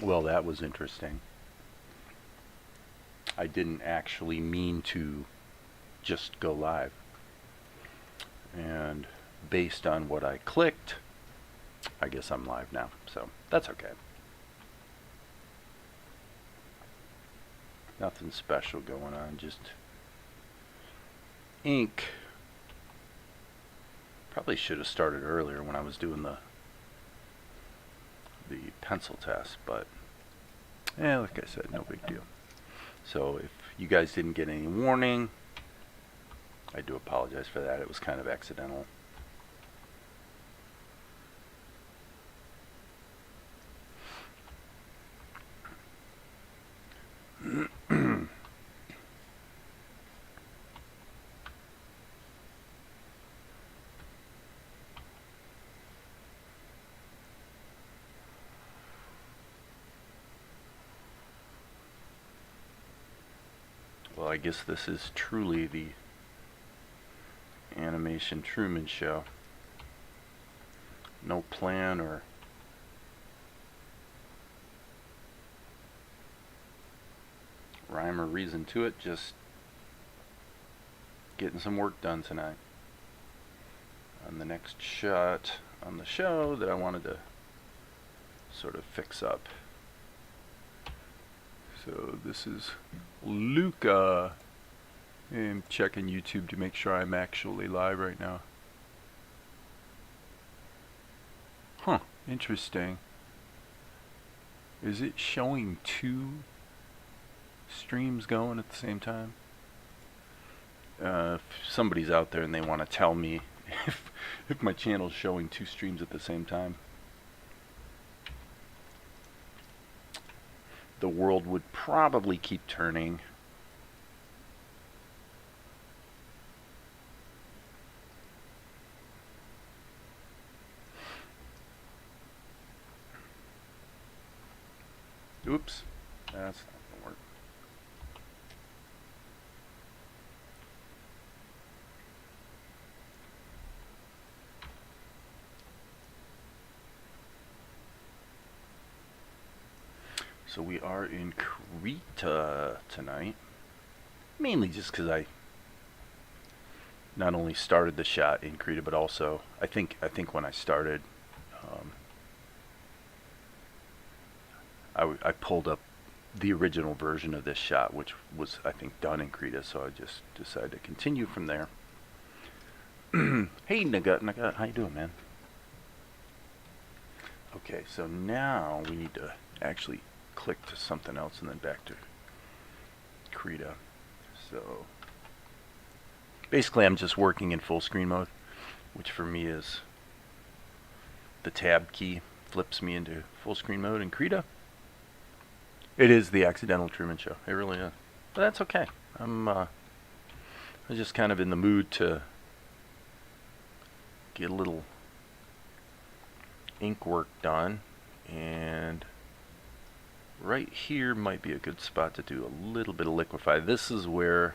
Well, that was interesting. I didn't actually mean to just go live. And based on what I clicked, I guess I'm live now. So that's okay. Nothing special going on, just ink. Probably should have started earlier when I was doing the pencil test, but yeah, like I said, no big deal. So if you guys didn't get any warning, I do apologize for that. It was kind of accidental. Well, I guess this is truly the animation Truman Show. No plan or rhyme or reason to it, just getting some work done tonight on the next shot on the show that I wanted to sort of fix up. So this is Luca. I'm checking YouTube to make sure I'm actually live right now. Huh, interesting. Is it showing two streams going at the same time? If somebody's out there and they want to tell me if my channel's showing two streams at the same time, the world would probably keep turning. Oops, that's not gonna work. So we are in Krita tonight, mainly just because I not only started the shot in Krita, but also I think when I started, I pulled up the original version of this shot, which was I think done in Krita, so I just decided to continue from there. Hey Nagut, how you doing, man? Okay, so now we need to actually click to something else and then back to Krita. So basically I'm just working in full screen mode, which for me is the tab key flips me into full screen mode in Krita. It is the accidental Truman Show. It really is. But that's okay. I'm just kind of in the mood to get a little ink work done, and right here might be a good spot to do a little bit of liquify. This is where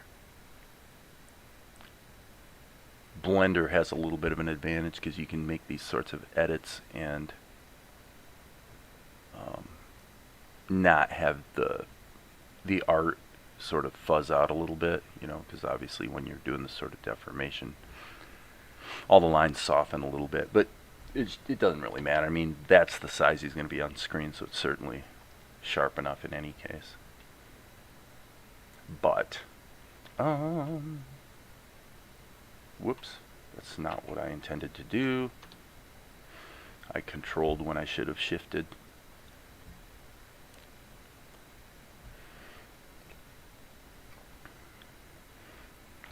Blender has a little bit of an advantage because you can make these sorts of edits and not have the art sort of fuzz out a little bit, you know, because obviously when you're doing this sort of deformation, all the lines soften a little bit, but it doesn't really matter. I mean, that's the size he's going to be on screen, so it's certainly sharp enough in any case. But whoops, that's not what I intended to do. I controlled when I should have shifted.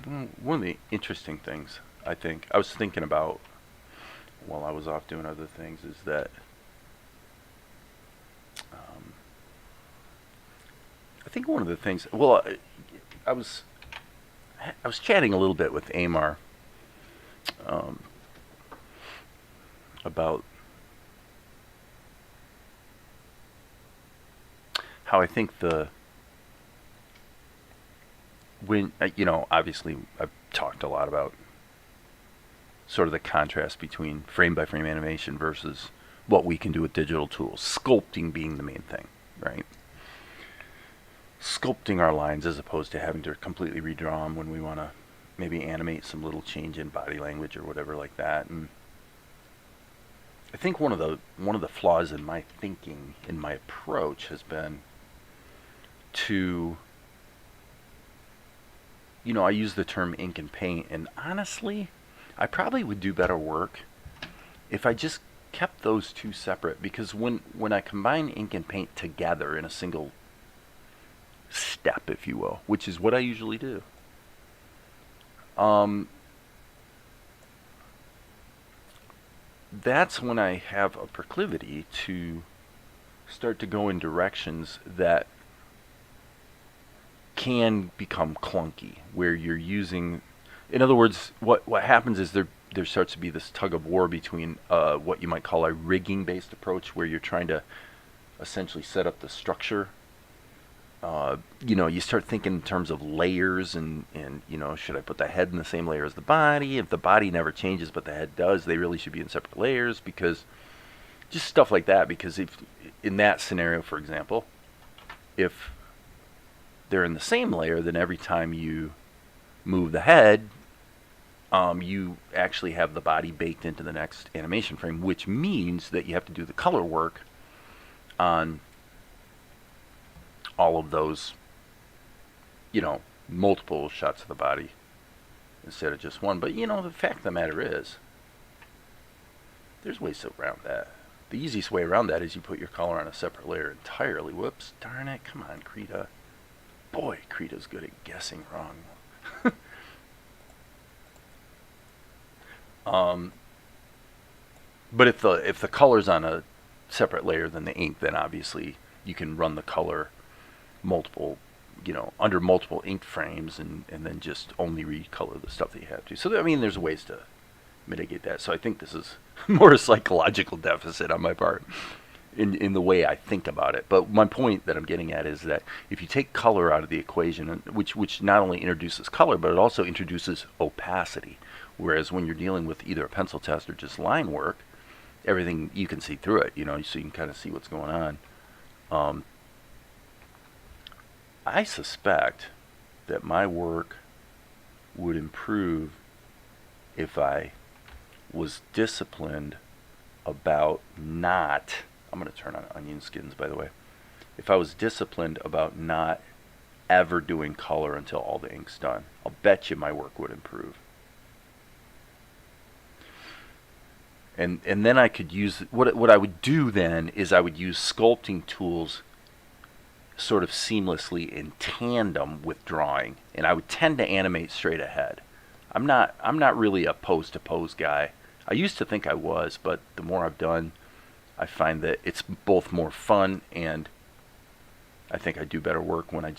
One of the interesting things I was thinking about while I was off doing other things is that I think one of the things, well, I was chatting a little bit with Amar about how I think you know, obviously I've talked a lot about sort of the contrast between frame by frame animation versus what we can do with digital tools, sculpting being the main thing. right? Sculpting our lines as opposed to having to completely redraw them when we want to maybe animate some little change in body language or whatever like that. And I think one of the flaws in my thinking, in my approach, has been to, I use the term ink and paint, and honestly, I probably would do better work if I just kept those two separate, because when I combine ink and paint together in a single step, if you will, which is what I usually do, that's when I have a proclivity to start to go in directions that can become clunky, where you're using, in other words, what happens is there starts to be this tug of war between what you might call a rigging based approach, where you're trying to essentially set up the structure. You start thinking in terms of layers, and should I put the head in the same layer as the body? If the body never changes but the head does, they really should be in separate layers, because just stuff like that. Because if in that scenario, for example, if they're in the same layer, then every time you move the head, you actually have the body baked into the next animation frame, which means that you have to do the color work on all of those, multiple shots of the body instead of just one. But, the fact of the matter is, there's ways around that. The easiest way around that is you put your color on a separate layer entirely. Whoops, darn it, come on, Krita. Boy, Krita's good at guessing wrong. But if the color's on a separate layer than the ink, then obviously you can run the color multiple, under multiple ink frames, and then just only recolor the stuff that you have to. So there's ways to mitigate that. So I think this is more a psychological deficit on my part in the way I think about it. But my point that I'm getting at is that if you take color out of the equation, which not only introduces color, but it also introduces opacity. Whereas when you're dealing with either a pencil test or just line work, everything, you can see through it, so you can kind of see what's going on. I suspect that my work would improve if I was disciplined about not, I'm going to turn on onion skins, by the way. If I was disciplined about not ever doing color until all the ink's done, I'll bet you my work would improve. And then I could use, what I would do then is I would use sculpting tools sort of seamlessly in tandem with drawing, and I would tend to animate straight ahead. I'm not really a pose to pose guy. I used to think I was, but the more I've done, I find that it's both more fun, and I think I do better work when I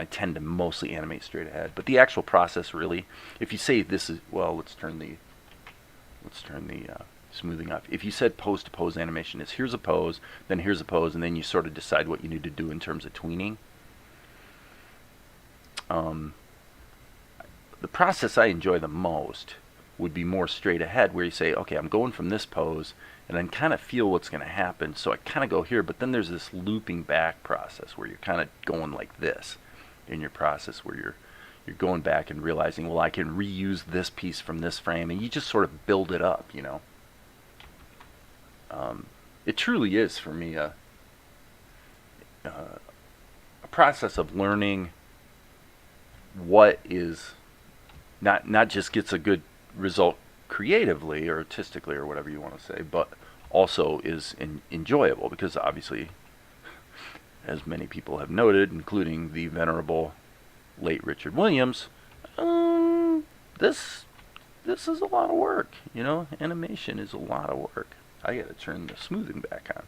tend to mostly animate straight ahead. But the actual process, really, if you say this is, well, let's turn the smoothing off. If you said pose to pose animation is here's a pose, then here's a pose, and then you sort of decide what you need to do in terms of tweening. The process I enjoy the most would be more straight ahead, where you say, okay, I'm going from this pose, and then kind of feel what's going to happen. So I kind of go here, but then there's this looping back process where you're kind of going like this in your process, where you're going back and realizing, well, I can reuse this piece from this frame, and you just sort of build it up, It truly is, for me, a process of learning what is not just gets a good result creatively or artistically or whatever you want to say, but also is enjoyable, because obviously, as many people have noted, including the venerable late Richard Williams, this is a lot of work. Animation is a lot of work. I got to turn the smoothing back on.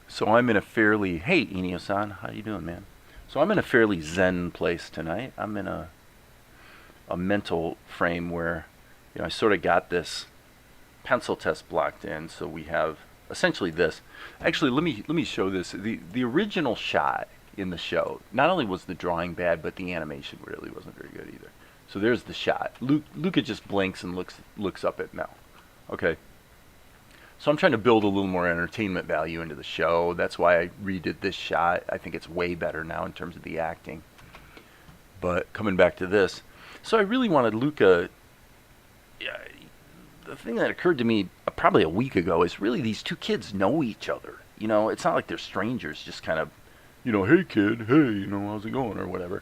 So I'm in a fairly, hey Inio-san, how you doing, man? So I'm in a fairly zen place tonight. I'm in a mental frame where, I sort of got this pencil test blocked in. So we have essentially this. Actually, let me show this. The original shot in the show, not only was the drawing bad, but the animation really wasn't very good either. So there's the shot. Luca just blinks and looks up at Mel. Okay. So I'm trying to build a little more entertainment value into the show. That's why I redid this shot. I think it's way better now in terms of the acting. But coming back to this, so I really wanted Luca. Yeah, the thing that occurred to me probably a week ago is really these two kids know each other. You know, it's not like they're strangers, just kind of, you know, hey kid, hey, you know, how's it going, or whatever.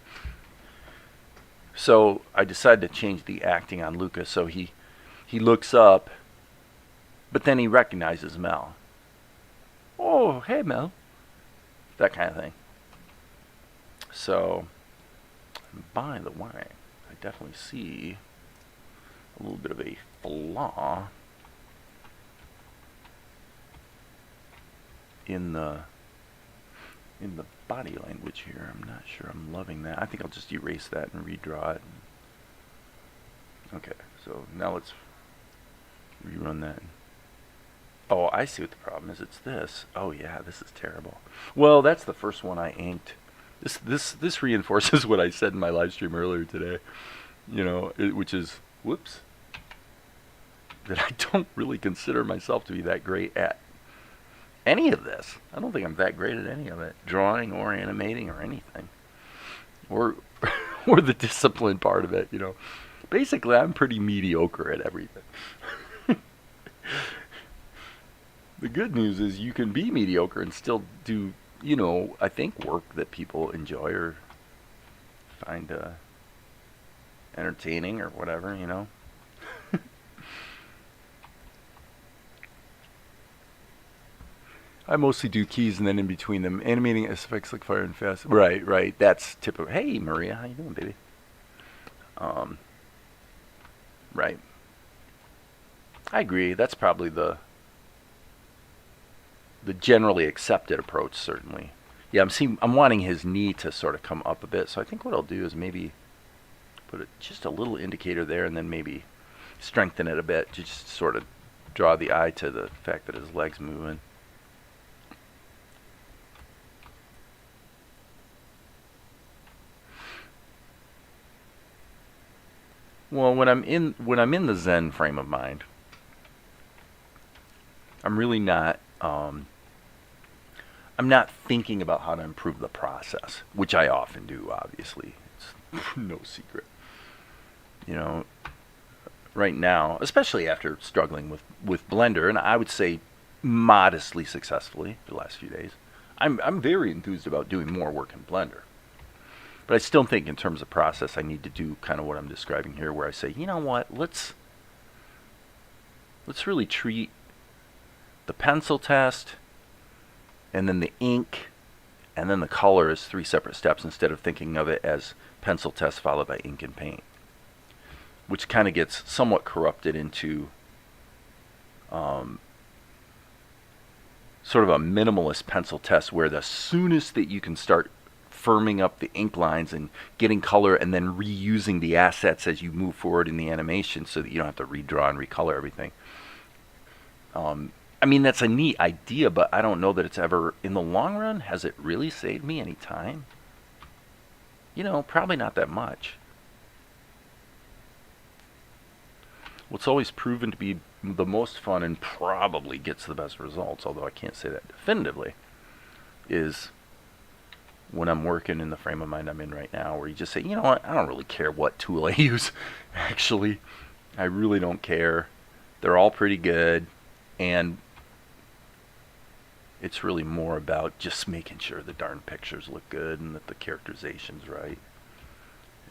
So I decided to change the acting on Luca. So he looks up, but then he recognizes Mel. Oh, hey Mel. That kind of thing. So, by the way, I definitely see a little bit of a flaw in the body language here. I'm not sure I'm loving that. I think I'll just erase that and redraw it. Okay, so now let's rerun that. Oh, I see what the problem is. It's this. Oh yeah, this is terrible. Well, that's the first one I inked. This reinforces what I said in my live stream earlier today. You know, which is, whoops, that I don't really consider myself to be that great at any of this. I don't think I'm that great at any of it, drawing or animating or anything, or or the discipline part of it. You know, basically I'm pretty mediocre at everything. The good news is you can be mediocre and still do, you know, I think work that people enjoy or find entertaining or whatever, you know. I mostly do keys and then in between them, animating effects like fire and fast. Right, right. That's typical. Hey, Maria, how you doing, baby? Right. I agree. That's probably the generally accepted approach, certainly. Yeah, I'm wanting his knee to sort of come up a bit. So I think what I'll do is maybe put just a little indicator there, and then maybe strengthen it a bit to just sort of draw the eye to the fact that his leg's moving. Well, when I'm in the Zen frame of mind, I'm really not. I'm not thinking about how to improve the process, which I often do. Obviously, it's no secret. You know, right now, especially after struggling with Blender, and I would say modestly successfully the last few days, I'm very enthused about doing more work in Blender. But I still think in terms of process, I need to do kind of what I'm describing here, where I say, you know what, let's really treat the pencil test, and then the ink, and then the color as 3 separate steps instead of thinking of it as pencil test followed by ink and paint, which kind of gets somewhat corrupted into sort of a minimalist pencil test, where the soonest that you can start firming up the ink lines and getting color and then reusing the assets as you move forward in the animation so that you don't have to redraw and recolor everything. I mean, that's a neat idea, but I don't know that it's ever, in the long run, has it really saved me any time? You know, probably not that much. What's always proven to be the most fun and probably gets the best results, although I can't say that definitively, is when I'm working in the frame of mind I'm in right now, where you just say, you know what, I don't really care what tool I use. Actually, I really don't care. They're all pretty good, and it's really more about just making sure the darn pictures look good and that the characterization's right.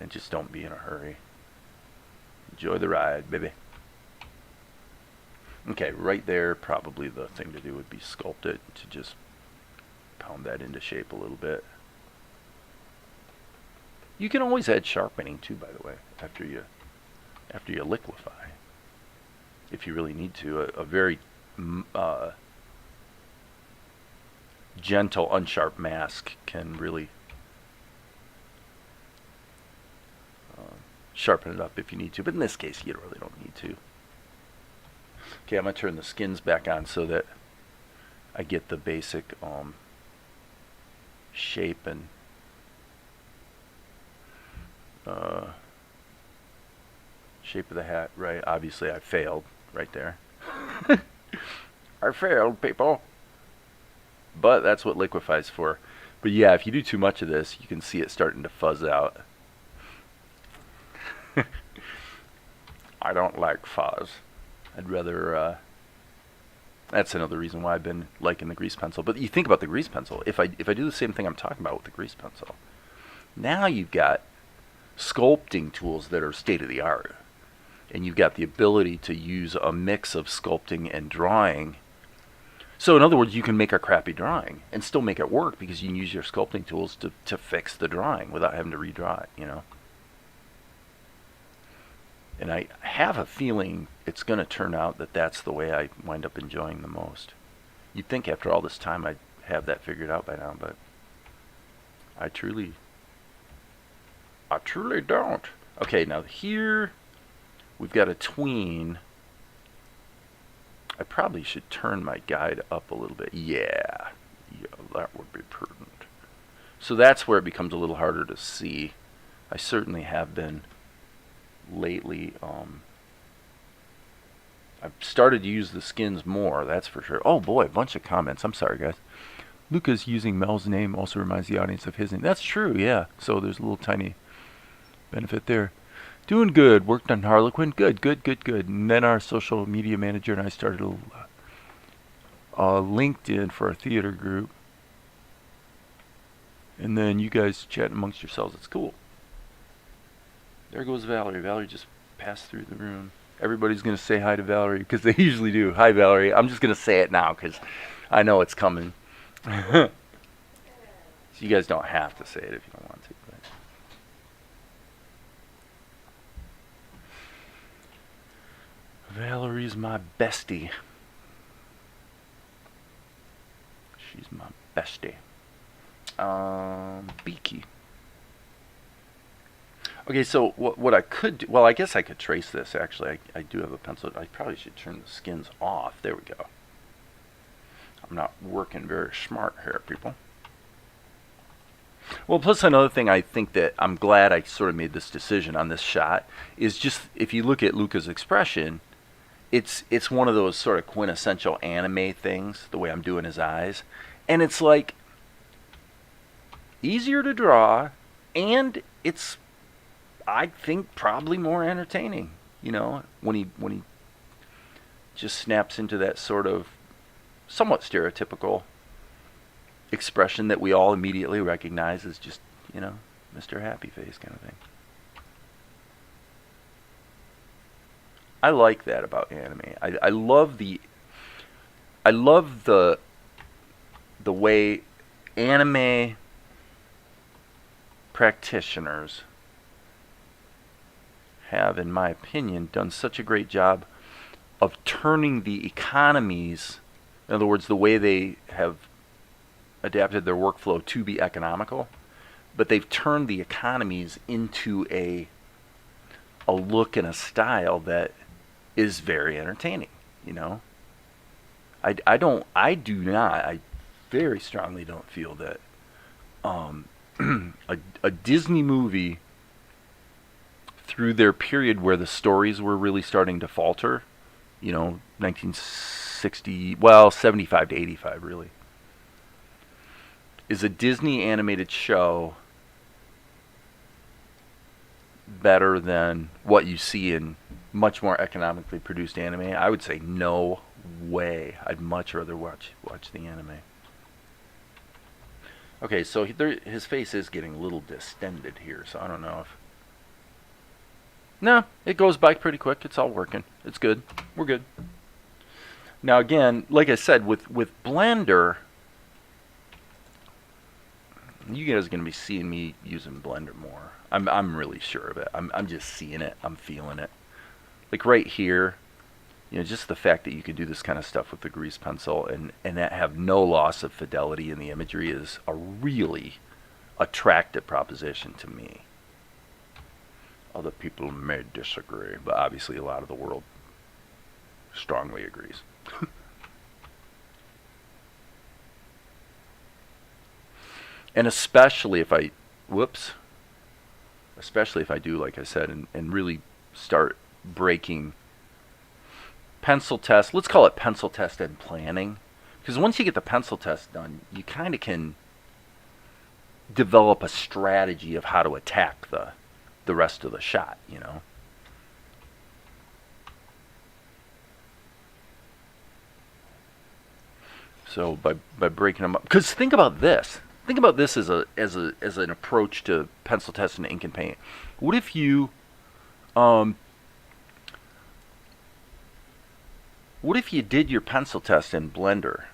And just don't be in a hurry. Enjoy the ride, baby. Okay, right there, probably the thing to do would be sculpt it, to just pound that into shape a little bit. You can always add sharpening too, by the way, after you liquefy, if you really need to. A very gentle, unsharp mask can really sharpen it up if you need to, but in this case, you really don't need to. Okay, I'm going to turn the skins back on so that I get the basic shape and shape of the hat right. Obviously, I failed right there. I failed, people. But that's what liquefy's for. But yeah, if you do too much of this, you can see it starting to fuzz out. I don't like fuzz. I'd rather, that's another reason why I've been liking the grease pencil. But you think about the grease pencil. If I do the same thing I'm talking about with the grease pencil, now you've got sculpting tools that are state of the art. And you've got the ability to use a mix of sculpting and drawing. So in other words, you can make a crappy drawing and still make it work because you can use your sculpting tools to fix the drawing without having to redraw it, you know. And I have a feeling it's going to turn out that that's the way I wind up enjoying the most. You'd think after all this time I'd have that figured out by now, but I truly don't. Okay, now here we've got a tween. I probably should turn my guide up a little bit. Yeah, that would be prudent. So that's where it becomes a little harder to see. I certainly have been lately. I've started to use the skins more, that's for sure. Oh boy, a bunch of comments. I'm sorry, guys. Lucas using Mel's name also reminds the audience of his name. That's true, yeah. So there's a little tiny benefit there. Doing good. Worked on Harlequin. Good. And then our social media manager and I started a LinkedIn for our theater group. And then you guys chat amongst yourselves. It's cool. There goes Valerie. Valerie just passed through the room. Everybody's going to say hi to Valerie because they usually do. Hi, Valerie. I'm just going to say it now because I know it's coming. So you guys don't have to say it if you don't want to. But. Valerie's my bestie. She's my bestie. Beaky. Okay, so what I could do, well, I guess I could trace this, actually. I do have a pencil. I probably should turn the skins off. There we go. I'm not working very smart here, people. Well, plus another thing I think that I'm glad I sort of made this decision on this shot is just, if you look at Luca's expression, it's one of those sort of quintessential anime things, the way I'm doing his eyes. And it's like easier to draw, and it's, I think, probably more entertaining, you know, when he just snaps into that sort of somewhat stereotypical expression that we all immediately recognize as just, you know, Mr. Happy Face kind of thing. I like that about anime. I love the way anime practitioners have, in my opinion, done such a great job of turning the economies, in other words, the way they have adapted their workflow to be economical, but they've turned the economies into a look and a style that is very entertaining, you know. I very strongly don't feel that a Disney movie, through their period where the stories were really starting to falter, you know, 1960, well, 75 to 85 really, is a Disney animated show better than what you see in much more economically produced anime? I would say no way. I'd much rather watch the anime. Okay, so his face is getting a little distended here, so I don't know if... No, it goes by pretty quick. It's all working. It's good. We're good. Now again, like I said, with Blender, you guys are going to be seeing me using Blender more. I'm really sure of it. I'm just seeing it. I'm feeling it. Like right here, you know, just the fact that you can do this kind of stuff with the grease pencil and that have no loss of fidelity in the imagery is a really attractive proposition to me. Other people may disagree, but obviously a lot of the world strongly agrees. And especially if I do, like I said, and really start breaking pencil test. Let's call it pencil test and planning. Because once you get the pencil test done, you kind of can develop a strategy of how to attack the rest of the shot, you know. So by breaking them up, because think about this. Think about this as an approach to pencil test and ink and paint. What if you did your pencil test in Blender,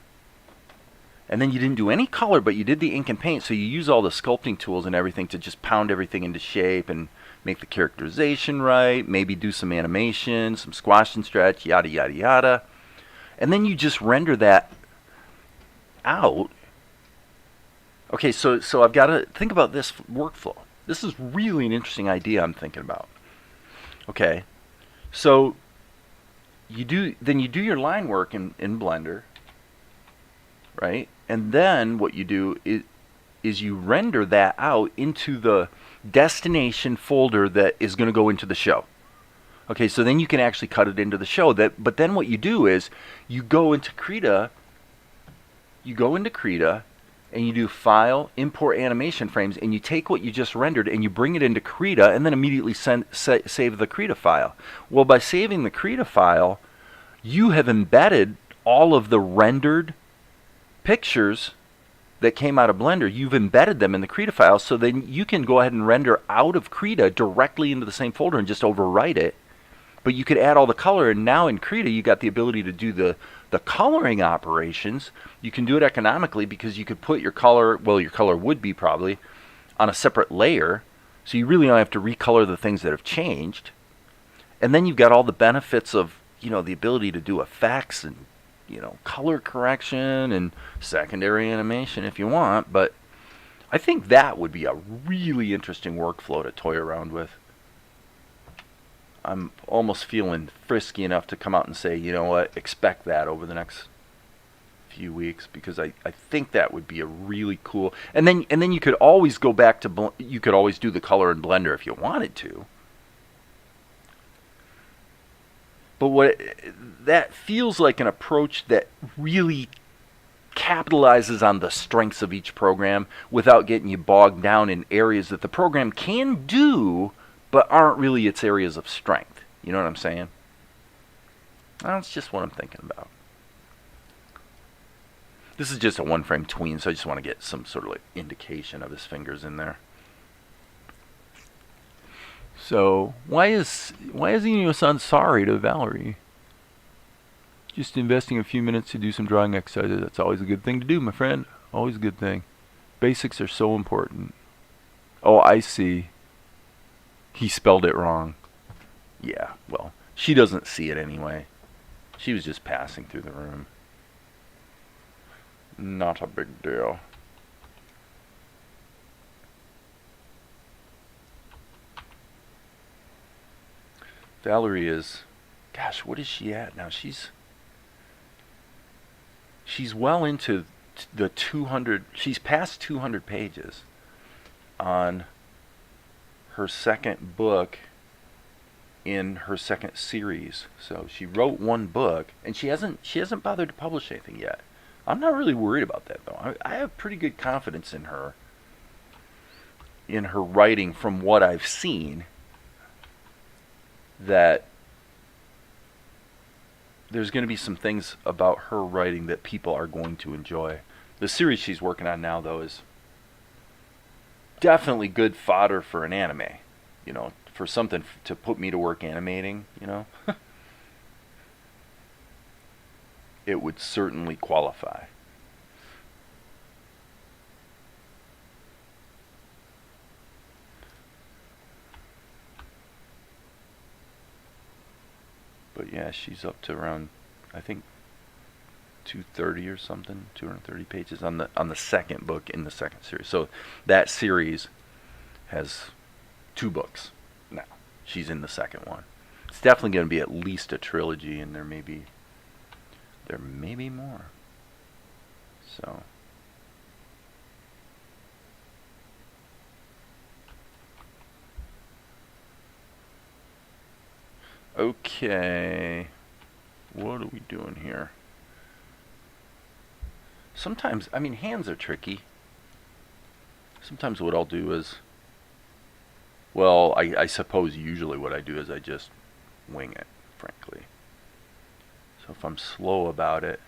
and then you didn't do any color, but you did the ink and paint, so you use all the sculpting tools and everything to just pound everything into shape and make the characterization right, maybe do some animation, some squash and stretch, yada yada yada, and then you just render that out. Okay, so I've got to think about this workflow. This is really an interesting idea I'm thinking about. Okay, so you do your line work in Blender, right? And then what you do is you render that out into the destination folder that is going to go into the show. Okay, so then you can actually cut it into the show. But then what you do is you go into Krita. And you do File, Import Animation Frames, and you take what you just rendered and you bring it into Krita, and then immediately save the Krita file. Well, by saving the Krita file, you have embedded all of the rendered pictures that came out of Blender. You've embedded them in the Krita file, so then you can go ahead and render out of Krita directly into the same folder and just overwrite it. But you could add all the color, and now in Krita you got the ability to do the coloring operations. You can do it economically because you could put your color, well, your color would be probably on a separate layer, so you really don't have to recolor the things that have changed. And then you've got all the benefits of, you know, the ability to do effects and, you know, color correction and secondary animation if you want. But I think that would be a really interesting workflow to toy around with. I'm almost feeling frisky enough to come out and say, you know what, expect that over the next few weeks, because I think that would be a really cool. And then you could always go back to you could always do the color in Blender if you wanted to. But that feels like an approach that really capitalizes on the strengths of each program without getting you bogged down in areas that the program can do but aren't really its areas of strength. You know what I'm saying? That's just what I'm thinking about. This is just a one-frame tween, so I just want to get some sort of like indication of his fingers in there. So, why is Inu-san sorry to Valerie? Just investing a few minutes to do some drawing exercises. That's always a good thing to do, my friend. Always a good thing. Basics are so important. Oh, I see. He spelled it wrong. Yeah, well, she doesn't see it anyway. She was just passing through the room. Not a big deal. Valerie is, gosh, what is she at now? She's well into the 200, she's past 200 pages on her second book in her second series. So she wrote one book, and she hasn't bothered to publish anything yet. I'm not really worried about that though. I have pretty good confidence in her writing from what I've seen, that there's going to be some things about her writing that people are going to enjoy. The series she's working on now though is definitely good fodder for an anime, you know, for something to put me to work animating, you know. It would certainly qualify. But yeah, she's up to around, I think, 230 or something, 230 pages on the second book in the second series. So that series has 2 books now. She's in the second one. It's definitely going to be at least a trilogy, and there may be more. So okay. what are we doing here? Sometimes, I mean, hands are tricky. Sometimes what I'll do is, well, I suppose usually what I do is I just wing it, frankly. So if I'm slow about it,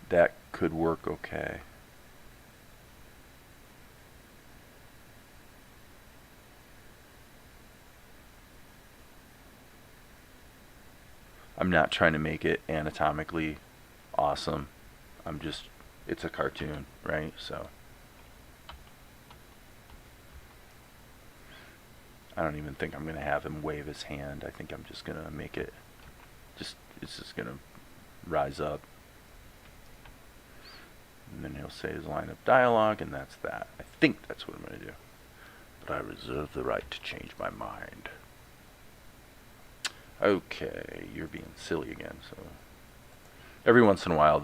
that could work okay. I'm not trying to make it anatomically awesome. I'm just, it's a cartoon, right? So I don't even think I'm going to have him wave his hand. I think I'm just going to make it, it's just going to rise up. And then he'll say his line of dialogue, and that's that. I think that's what I'm going to do. But I reserve the right to change my mind. Okay, you're being silly again. So every once in a while,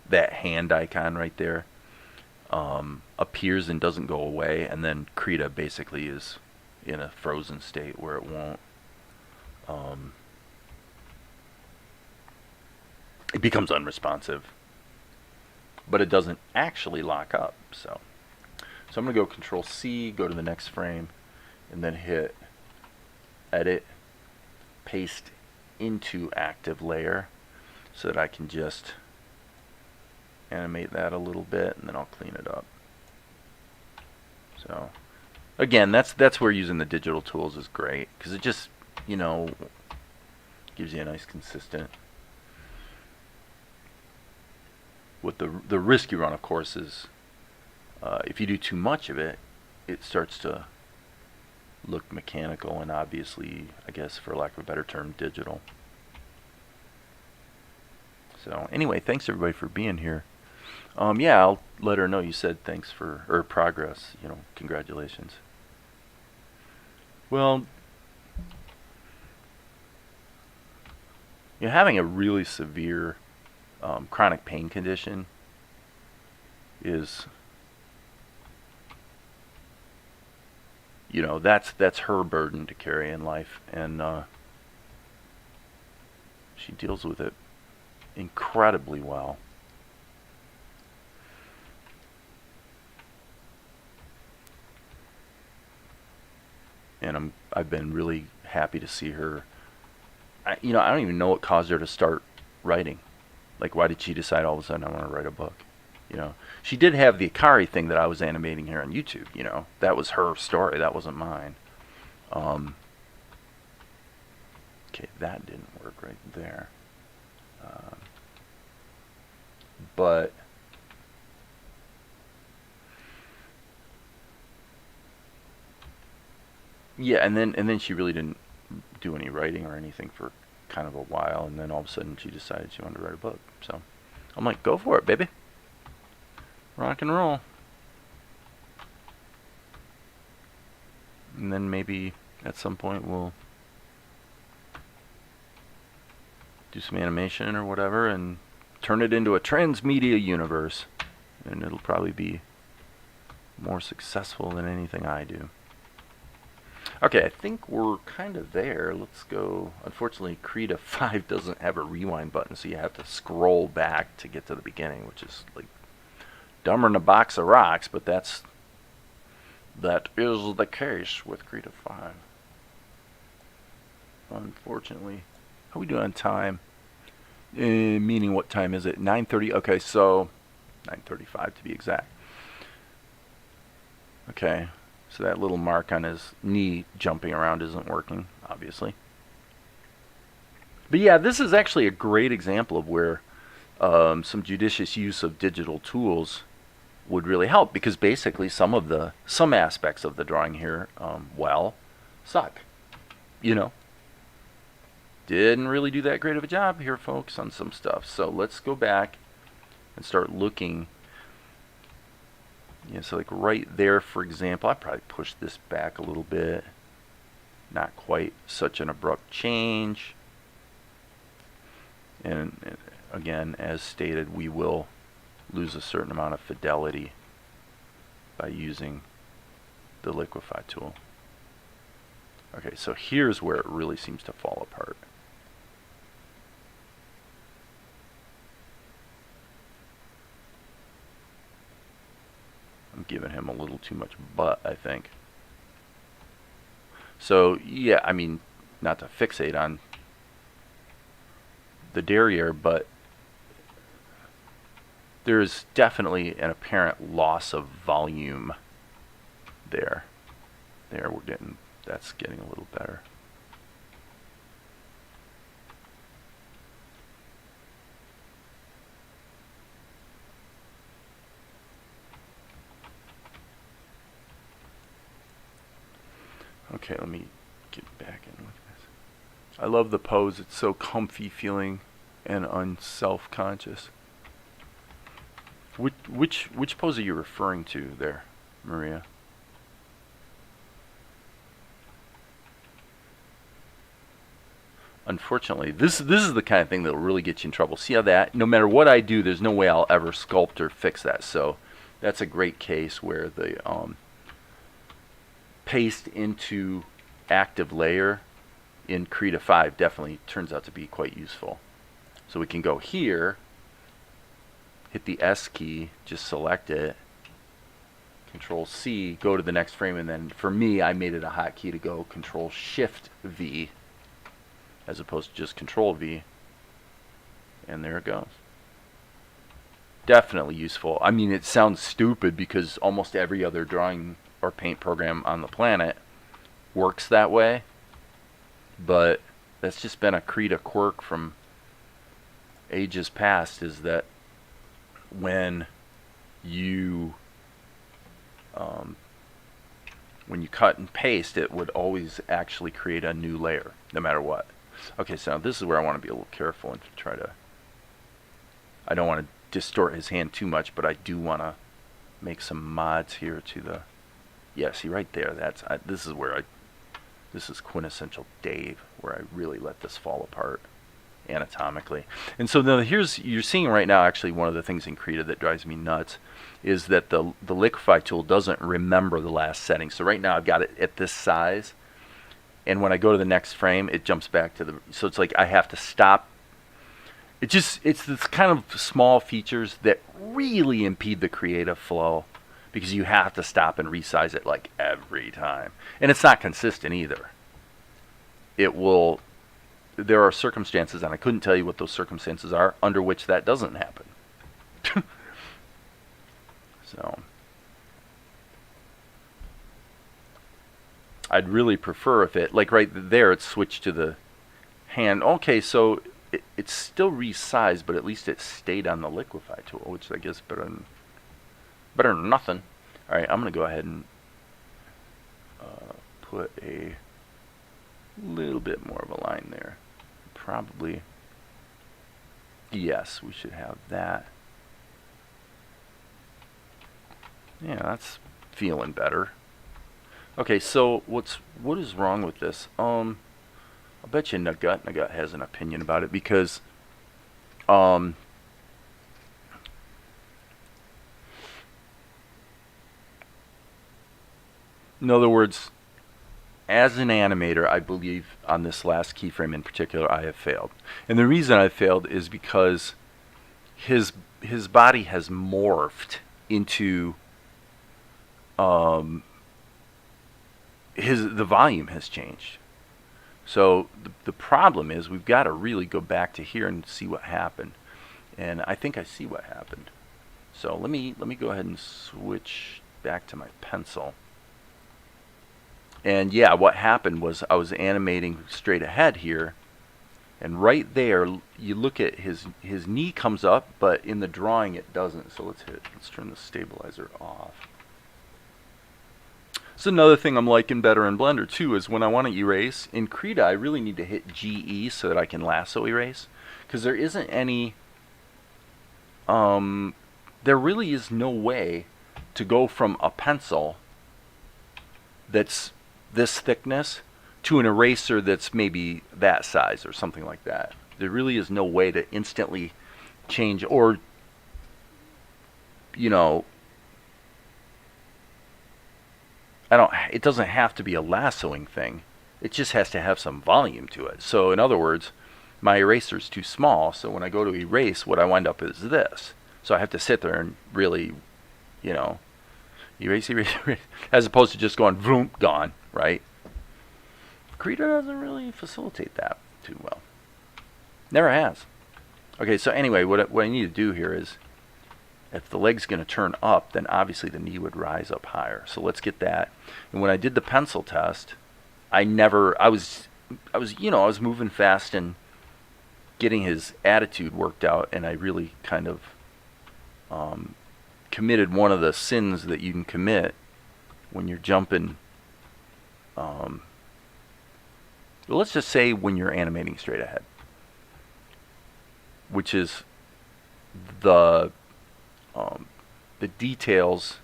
that hand icon right there appears and doesn't go away, and then Krita basically is in a frozen state where it won't. It becomes unresponsive, but it doesn't actually lock up. So I'm going to go Control C, go to the next frame, and then hit Edit, Paste into Active Layer, so that I can just animate that a little bit, and then I'll clean it up. So again, that's where using the digital tools is great, because it just, you know, gives you a nice consistent. What the risk you run, of course, is if you do too much of it, it starts to look mechanical and obviously, I guess, for lack of a better term, digital. So anyway, thanks everybody for being here. Yeah, I'll let her know you said thanks for, or progress, you know, congratulations. Well, you're having a really severe chronic pain condition is, you know, that's her burden to carry in life, and she deals with it incredibly well. And I've been really happy to see her. You know, I don't even know what caused her to start writing. Like, why did she decide all of a sudden I want to write a book? You know, she did have the Akari thing that I was animating here on YouTube. You know, that was her story. That wasn't mine. Okay, that didn't work right there. But yeah, and then she really didn't do any writing or anything for kind of a while, and then all of a sudden she decided she wanted to write a book. So I'm like, go for it, baby. Rock and roll. And then maybe at some point we'll do some animation or whatever and turn it into a transmedia universe, and it'll probably be more successful than anything I do. Okay, I think we're kind of there. Let's go. Unfortunately, Krita 5 doesn't have a rewind button, so you have to scroll back to get to the beginning, which is like dumber than a box of rocks, but that is the case with Krita 5. Unfortunately. How we doing on time? Meaning, what time is it? 9:30. Okay, so 9:35 to be exact. Okay. So that little mark on his knee jumping around isn't working, obviously. But yeah, this is actually a great example of where some judicious use of digital tools would really help, because basically some aspects of the drawing here, well, suck. You know, didn't really do that great of a job here, folks, on some stuff. So let's go back and start looking. Yeah, so like right there, for example, I probably push this back a little bit. Not quite such an abrupt change. And again, as stated, we will lose a certain amount of fidelity by using the liquify tool. Okay, so here's where it really seems to fall apart. giving him a little too much butt, I think. So yeah, I mean, not to fixate on the derriere, but there's definitely an apparent loss of volume there. There, that's getting a little better. Okay, let me get back in with this. I love the pose. It's so comfy feeling and unself-conscious. Which pose are you referring to there, Maria? Unfortunately, this is the kind of thing that will really get you in trouble. See how that, no matter what I do, there's no way I'll ever sculpt or fix that. So that's a great case where the paste into active layer in Krita 5 definitely turns out to be quite useful. So we can go here, hit the S key, just select it, Control C, go to the next frame, and then for me, I made it a hotkey to go Control Shift V as opposed to just Control V, and there it goes. Definitely useful. I mean, it sounds stupid because almost every other drawing or paint program on the planet works that way, but that's just been a Krita quirk from ages past, is that when you cut and paste, it would always actually create a new layer no matter what. Okay, so now this is where I want to be a little careful and try to, I don't want to distort his hand too much, but I do want to make some mods here to the, yeah, see right there, that's, this is where this is quintessential Dave, where I really let this fall apart anatomically. And so now here's, you're seeing right now actually one of the things in Krita that drives me nuts is that the liquify tool doesn't remember the last setting. So right now I've got it at this size, and when I go to the next frame it jumps back to the, so it's like I have to stop. It's this kind of small features that really impede the creative flow, because you have to stop and resize it like every time, and it's not consistent either. It will, there are circumstances, and I couldn't tell you what those circumstances are, under which that doesn't happen. So I'd really prefer if it, like right there, it's switched to the hand. Okay, so it's still resized, but at least it stayed on the liquify tool, which I guess better than nothing. All right, I'm going to go ahead and put a little bit more of a line there. Probably, yes, we should have that. Yeah, that's feeling better. Okay, so what is wrong with this? I'll bet you Nagut has an opinion about it, because in other words, as an animator, I believe on this last keyframe in particular, I have failed. And the reason I failed is because his body has morphed into the volume has changed. So the problem is we've got to really go back to here and see what happened. And I think I see what happened. So let me go ahead and switch back to my pencil. And yeah, what happened was I was animating straight ahead here, and right there you look at his knee comes up, but in the drawing it doesn't. So let's turn the stabilizer off. So another thing I'm liking better in Blender too is when I want to erase in Krita, I really need to hit GE so that I can lasso erase, because there isn't any there really is no way to go from a pencil that's this thickness to an eraser that's maybe that size or something like that. There really is no way to instantly change, or you know, it doesn't have to be a lassoing thing. It just has to have some volume to it. So in other words, my eraser is too small, so when I go to erase, what I wind up is this. So I have to sit there and really, you know, Erase, erase, erase. As opposed to just going, vroom, gone, right? Krita doesn't really facilitate that too well. Never has. Okay, so anyway, what I need to do here is, if the leg's going to turn up, then obviously the knee would rise up higher. So let's get that. And when I did the pencil test, I was moving fast and getting his attitude worked out, and I really kind of committed one of the sins that you can commit when you're jumping. Well, let's just say when you're animating straight ahead, which is the details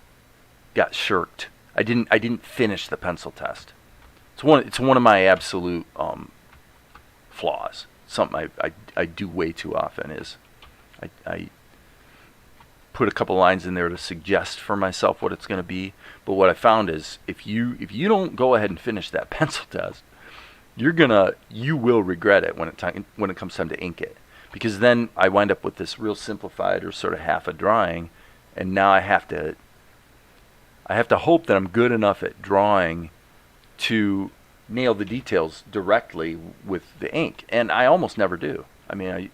got shirked. I didn't finish the pencil test. It's one of my absolute flaws. Something I do way too often is I put a couple lines in there to suggest for myself what it's going to be. But what I found is if you don't go ahead and finish that pencil test, you will regret it when it comes time to ink it. Because then I wind up with this real simplified or sort of half a drawing, and now I have to hope that I'm good enough at drawing to nail the details directly with the ink, and I almost never do. I mean, I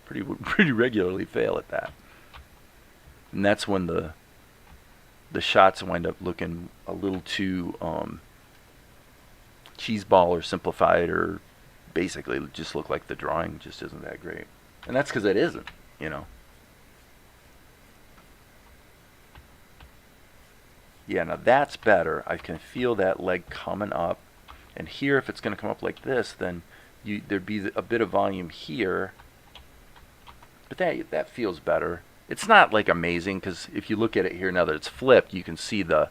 pretty regularly fail at that, and that's when the shots wind up looking a little too cheeseball or simplified, or basically just look like the drawing just isn't that great. And that's because it isn't, you know. Yeah, now that's better. I can feel that leg coming up. And here, if it's going to come up like this, then there'd be a bit of volume here. But that feels better. It's not like amazing, because if you look at it here now that it's flipped, you can see the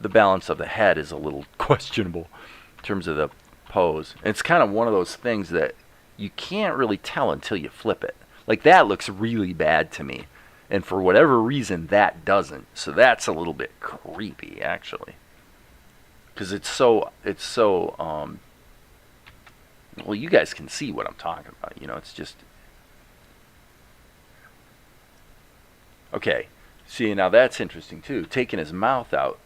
balance of the head is a little questionable in terms of the pose. And it's kind of one of those things that you can't really tell until you flip it. Like, that looks really bad to me, and for whatever reason that doesn't. So that's a little bit creepy, actually, because it's so well, you guys can see what I'm talking about, you know. It's just okay. See, now that's interesting too. Taking his mouth out,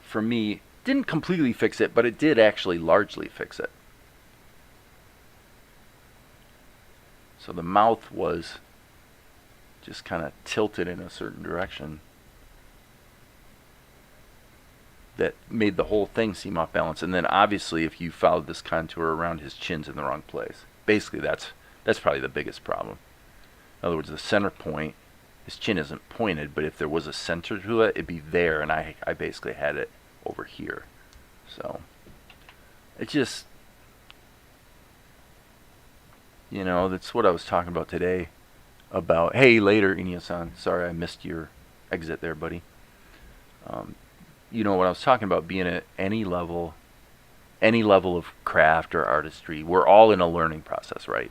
for me, didn't completely fix it, but it did actually largely fix it. So the mouth was just kind of tilted in a certain direction that made the whole thing seem off balance. And then obviously if you followed this contour around, his chin's in the wrong place. Basically that's probably the biggest problem. In other words, the center point, his chin isn't pointed, but if there was a center to it, it'd be there, and I basically had it over here. So it just, you know, that's what I was talking about today about, hey, later, Inyo-san, sorry I missed your exit there, buddy. You know, what I was talking about, being at any level of craft or artistry, we're all in a learning process, right?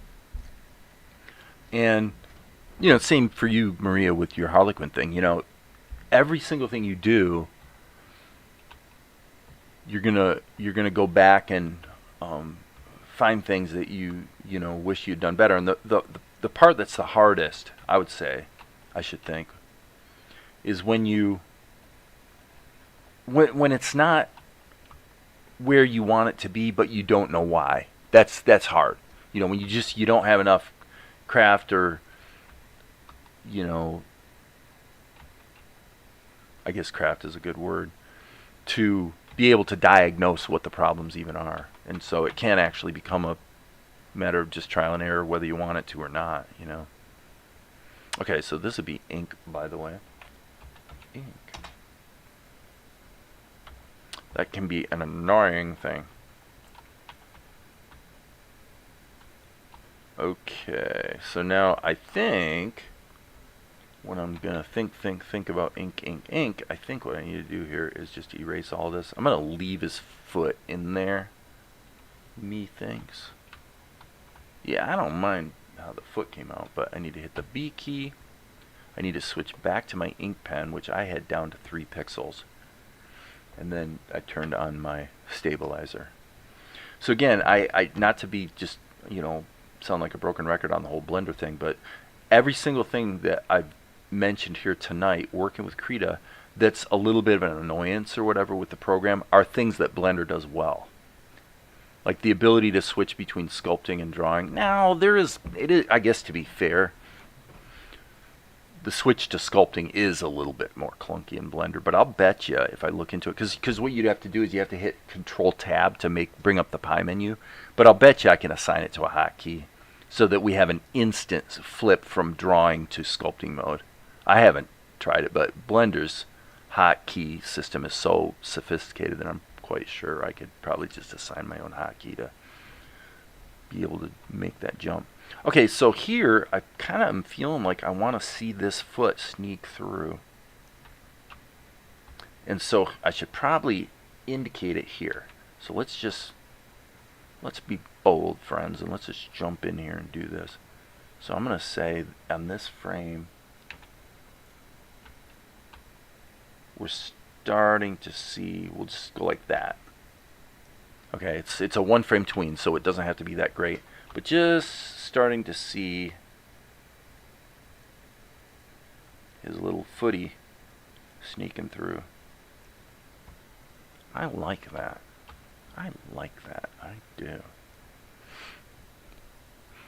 And, you know, same for you, Maria, with your Harlequin thing. You know, every single thing you do, you're gonna go back and find things that you know wish you'd done better. And the part that's the hardest, I would say, I should think, is when it's not where you want it to be, but you don't know why. That's hard. You know, when you don't have enough craft, or, you know, I guess craft is a good word, to be able to diagnose what the problems even are. And so it can actually become a matter of just trial and error, whether you want it to or not, you know. Okay, so this would be ink, by the way. Ink. That can be an annoying thing. Okay, so now I think when I'm gonna think about ink, I think what I need to do here is just erase all this. I'm gonna leave his foot in there, methinks. Yeah, I don't mind how the foot came out, but I need to hit the B key. I need to switch back to my ink pen, which I had down to 3 pixels. And then I turned on my stabilizer. So again, I not to be just, you know, sound like a broken record on the whole Blender thing, but every single thing that I've mentioned here tonight, working with Krita, that's a little bit of an annoyance or whatever with the program, are things that Blender does well. Like the ability to switch between sculpting and drawing. Now, it is, I guess to be fair, the switch to sculpting is a little bit more clunky in Blender, but I'll bet you if I look into it, because what you'd have to do is you have to hit Control-Tab to bring up the pie menu, but I'll bet you I can assign it to a hotkey so that we have an instant flip from drawing to sculpting mode. I haven't tried it, but Blender's hotkey system is so sophisticated that I'm quite sure I could probably just assign my own hotkey to be able to make that jump. Okay, so here I kind of am feeling like I want to see this foot sneak through. And so I should probably indicate it here. So let's be bold, friends, and let's just jump in here and do this. So I'm going to say on this frame, we're starting to see, we'll just go like that. Okay, it's a one frame tween, so it doesn't have to be that great, but just starting to see his little footy sneaking through. I like that. I like that. I do.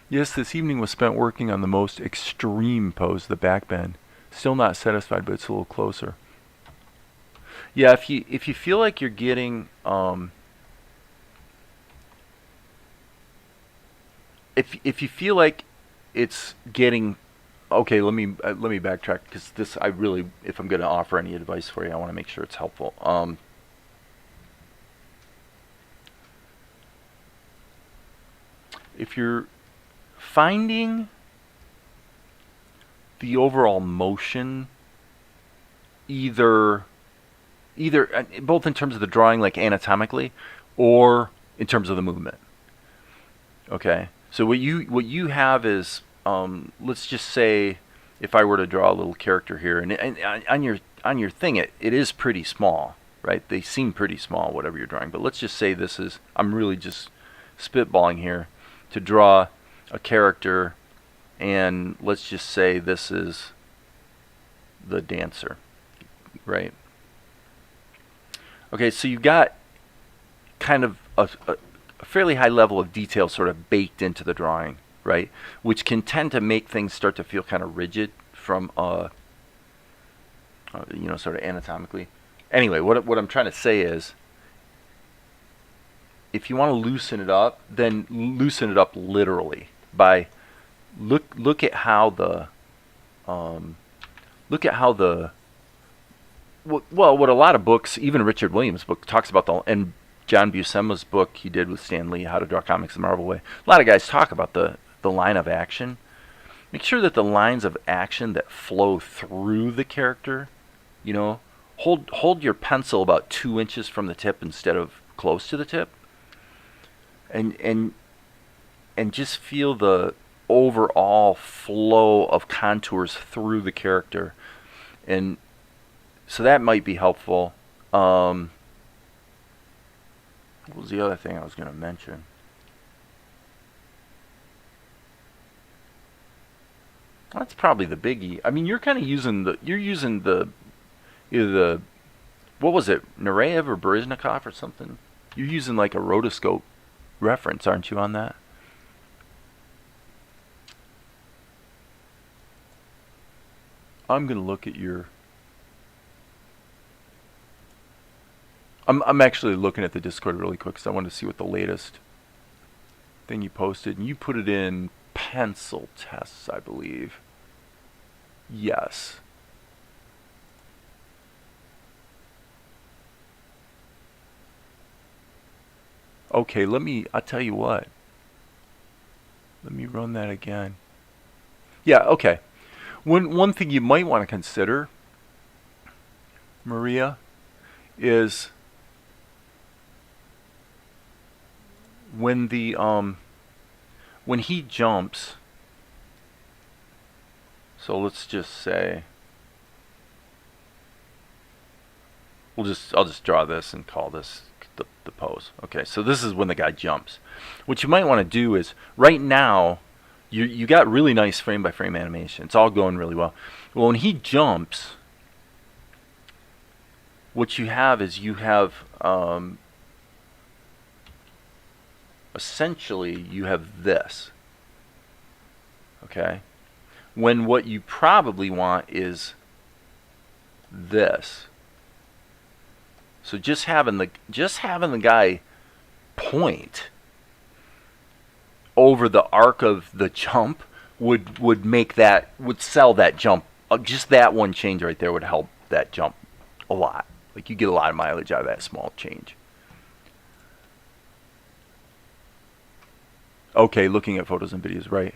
Yes, this evening was spent working on the most extreme pose, the back bend. Still not satisfied, but it's a little closer. Yeah, if you feel like you're getting if you feel like it's getting okay, let me backtrack, because this, I really, if I'm going to offer any advice for you, I want to make sure it's helpful. If you're finding the overall motion either both in terms of the drawing, like anatomically, or in terms of the movement. Okay, so what you have is, let's just say, if I were to draw a little character here, and on your thing, it is pretty small, right? They seem pretty small, whatever you're drawing. But let's just say this is, I'm really just spitballing here to draw a character, and let's just say this is the dancer, right? Okay, so you've got kind of a fairly high level of detail sort of baked into the drawing, right? Which can tend to make things start to feel kind of rigid from, sort of anatomically. Anyway, what I'm trying to say is, if you want to loosen it up, then loosen it up literally by look at how the what a lot of books, even Richard Williams' book, talks about, and John Buscema's book he did with Stan Lee, How to Draw Comics the Marvel Way. A lot of guys talk about the line of action. Make sure that the lines of action that flow through the character, hold your pencil about 2 inches from the tip instead of close to the tip, and just feel the overall flow of contours through the character. And so that might be helpful. What was the other thing I was going to mention? That's probably the biggie. I mean, you're kind of using either the, what was it, Nureyev or Baryshnikov or something? You're using like a rotoscope reference, aren't you, on that? I'm going to look at your... I'm actually looking at the Discord really quick because I wanted to see what the latest thing you posted. And you put it in pencil tests, I believe. Yes. Okay, I'll tell you what. Let me run that again. Yeah, okay. One thing you might want to consider, Maria, is when he jumps. So let's just say I'll just draw this and call this the pose. Okay, so this is when the guy jumps. What you might want to do is, right now you got really nice frame by frame animation. It's all going really well. Well, when he jumps, what you have is you have essentially you have this. Okay? When what you probably want is this. So just having the guy point over the arc of the jump would make that, would sell that jump. Just that one change right there would help that jump a lot. Like, you get a lot of mileage out of that small change. Okay, looking at photos and videos, right?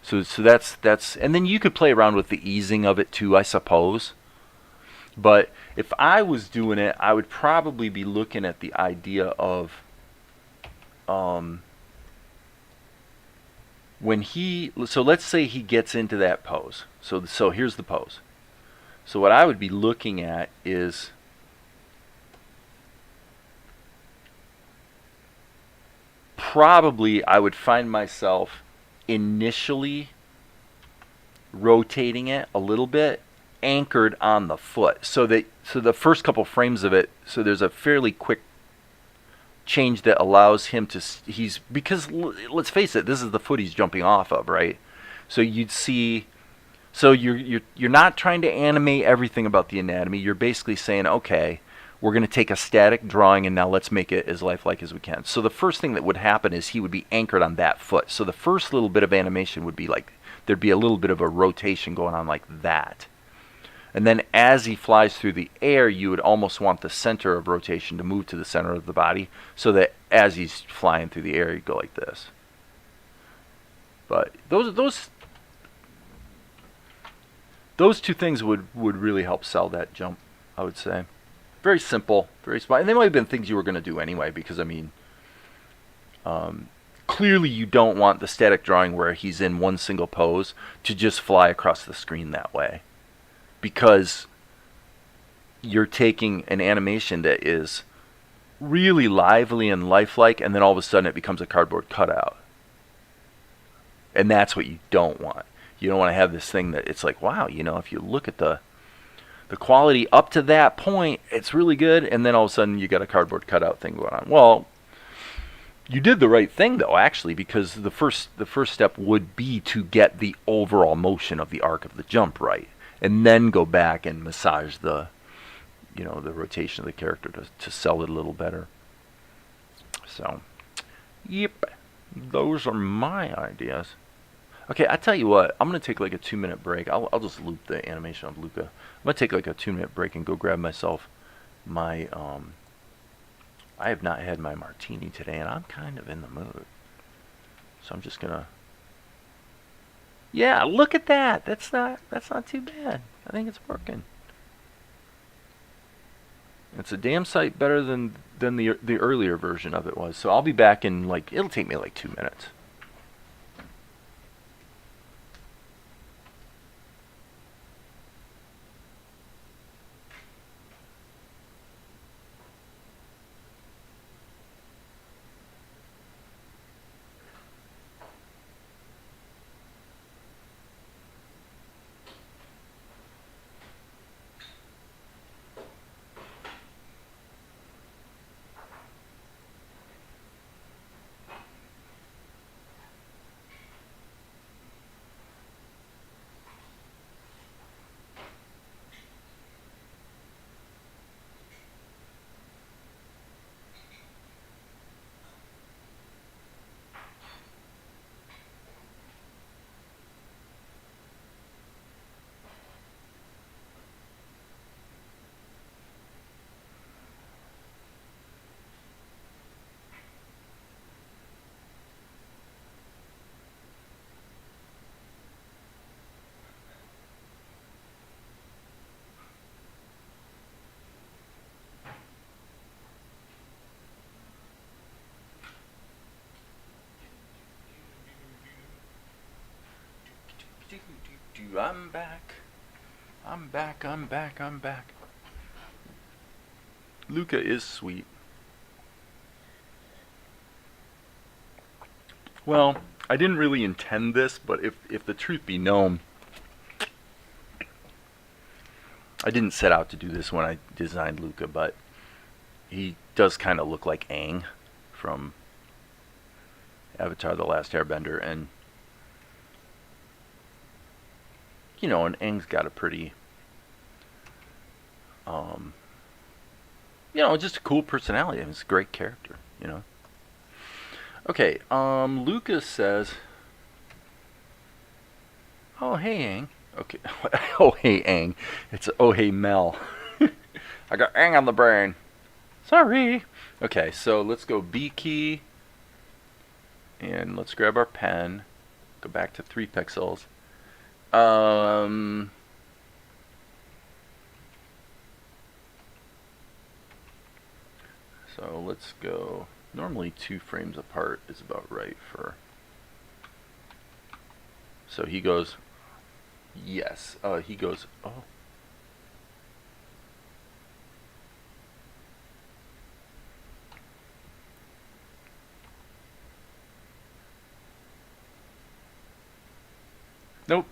So that's, and then you could play around with the easing of it too, I suppose. But if I was doing it, I would probably be looking at the idea of when he, so let's say he gets into that pose. So here's the pose. So what I would be looking at is probably I would find myself initially rotating it a little bit, anchored on the foot, so the first couple frames of it, so there's a fairly quick change that allows him to, because let's face it, this is the foot he's jumping off of, right? So you'd see, so you're not trying to animate everything about the anatomy. You're basically saying, okay, we're going to take a static drawing and now let's make it as lifelike as we can. So the first thing that would happen is he would be anchored on that foot. So the first little bit of animation would be like, there'd be a little bit of a rotation going on like that. And then as he flies through the air, you would almost want the center of rotation to move to the center of the body, so that as he's flying through the air, you go like this. But those two things would really help sell that jump, I would say. Very simple, very smart. And they might have been things you were going to do anyway, because, I mean, clearly you don't want the static drawing where he's in one single pose to just fly across the screen that way. Because you're taking an animation that is really lively and lifelike, and then all of a sudden it becomes a cardboard cutout. And that's what you don't want. You don't want to have this thing that it's like, wow, you know, if you look at the quality up to that point, it's really good, and then all of a sudden you got a cardboard cutout thing going on. Well, you did the right thing though, actually, because the first step would be to get the overall motion of the arc of the jump right, and then go back and massage the, you know, the rotation of the character to sell it a little better. So, yep, those are my ideas. Okay, I tell you what, I'm gonna take like a 2-minute break. I'll just loop the animation of Luca. I'm gonna take like a 2-minute break and go grab myself my I have not had my martini today, and I'm kind of in the mood. So I'm just gonna. Yeah, look at that. That's not too bad. I think it's working. It's a damn sight better than the earlier version of it was. So I'll be back in like, it'll take me like 2 minutes. I'm back. I'm back, I'm back, I'm back. Luca is sweet. Well, I didn't really intend this, but if the truth be known, I didn't set out to do this when I designed Luca, but he does kind of look like Aang from Avatar: The Last Airbender, and you know, and Aang's got a pretty, you know, just a cool personality. I mean, it's a great character, you know. Okay, Lucas says, "Oh hey Aang." Okay, oh hey Aang. It's oh hey Mel. I got Aang on the brain. Sorry. Okay, so let's go B key, and let's grab our pen. Go back to 3 pixels. So let's go. Normally 2 frames apart is about right for. So he goes. Yes. He goes. Oh. Nope.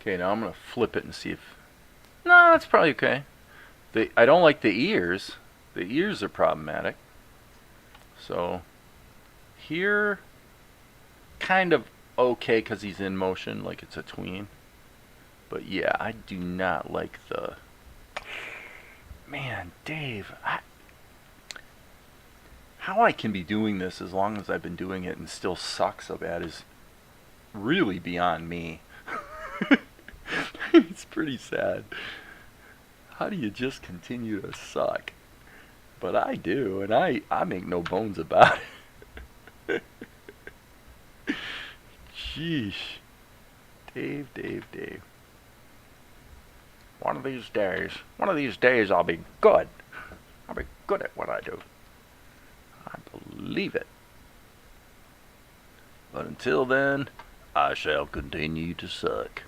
Okay, now I'm gonna flip it and see if. No, that's probably okay. I don't like the ears. The ears are problematic. So here, kind of okay because he's in motion, like it's a tween. But yeah, I do not like the. Man, Dave, how I can be doing this as long as I've been doing it and still suck so bad is really beyond me. It's pretty sad. How do you just continue to suck? But I do, and I make no bones about it. Sheesh. Dave. One of these days I'll be good. I'll be good at what I do. I believe it. But until then, I shall continue to suck.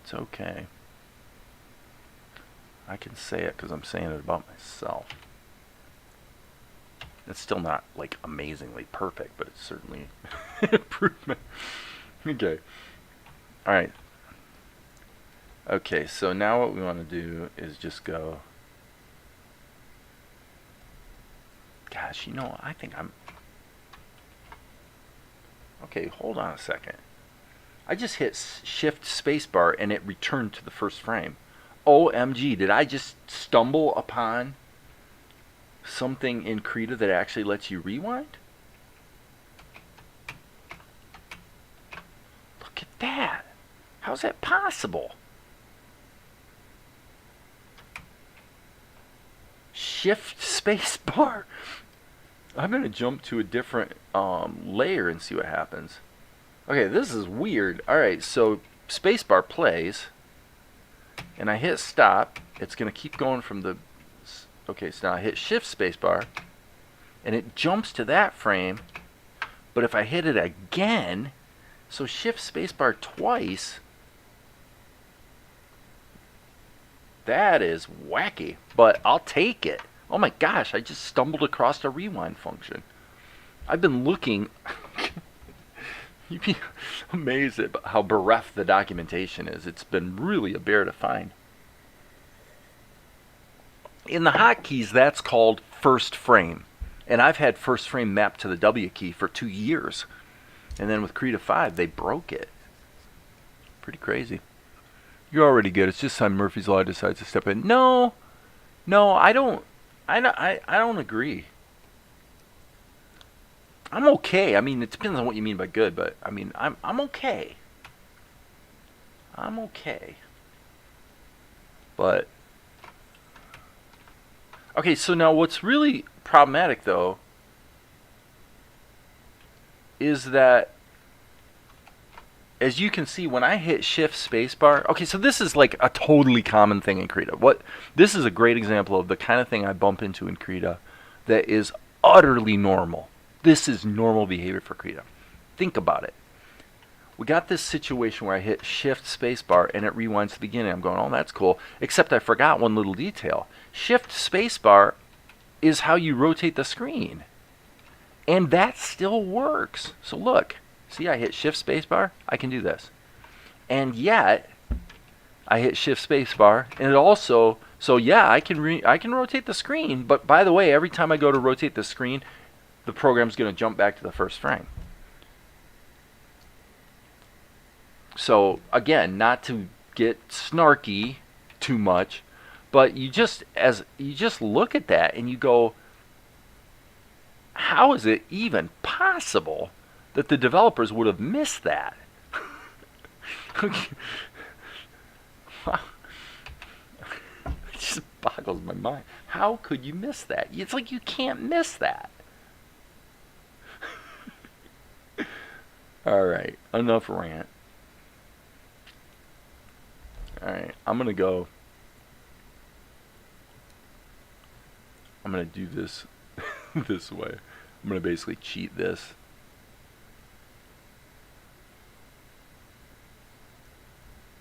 It's okay. I can say it because I'm saying it about myself. It's still not like amazingly perfect, but it's certainly an improvement. Okay. Alright. Okay, so now what we want to do is just go. Gosh, you know, I think I'm. Okay, hold on a second. I just hit shift spacebar and it returned to the first frame. OMG, did I just stumble upon something in Krita that actually lets you rewind? Look at that. How's that possible? Shift spacebar. I'm going to jump to a different layer and see what happens. Okay, this is weird. Alright, so spacebar plays, and I hit stop. It's going to keep going from the. Okay, so now I hit shift spacebar, and it jumps to that frame. But if I hit it again, so shift spacebar twice, that is wacky. But I'll take it. Oh my gosh, I just stumbled across a rewind function. I've been looking. You'd be amazed at how bereft the documentation is. It's been really a bear to find. In the hotkeys, that's called first frame. And I've had first frame mapped to the W key for 2 years. And then with Krita 5, they broke it. Pretty crazy. You're already good. It's just time Murphy's Law decides to step in. No, I don't agree. I'm okay. I mean, it depends on what you mean by good, but I mean, I'm okay. I'm okay. But okay, so now what's really problematic though is that as you can see when I hit shift spacebar, okay, so this is like a totally common thing in Krita. This is a great example of the kind of thing I bump into in Krita that is utterly normal. This is normal behavior for Krita. Think about it. We got this situation where I hit shift spacebar and it rewinds to the beginning. I'm going, oh, that's cool. Except I forgot one little detail. Shift spacebar is how you rotate the screen. And that still works. So look, see, I hit shift spacebar, I can do this. And yet, I hit shift spacebar, and it also, so yeah, I can rotate the screen, but by the way, every time I go to rotate the screen, the program's going to jump back to the first frame. So again, not to get snarky too much, but you just look at that and you go, how is it even possible that the developers would have missed that? It just boggles my mind. How could you miss that? It's like you can't miss that. All right, enough rant. All right, I'm going to do this this way. I'm going to basically cheat this.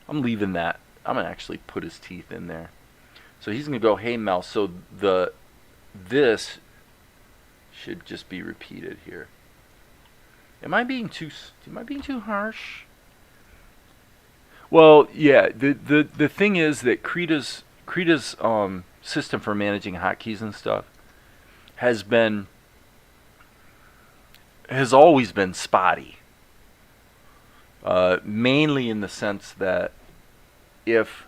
I'm leaving that. I'm going to actually put his teeth in there. So he's going to go, hey, Mel. So this should just be repeated here. Am I being too harsh? Well, yeah. The thing is that Krita's system for managing hotkeys and stuff has always been spotty. Mainly in the sense that if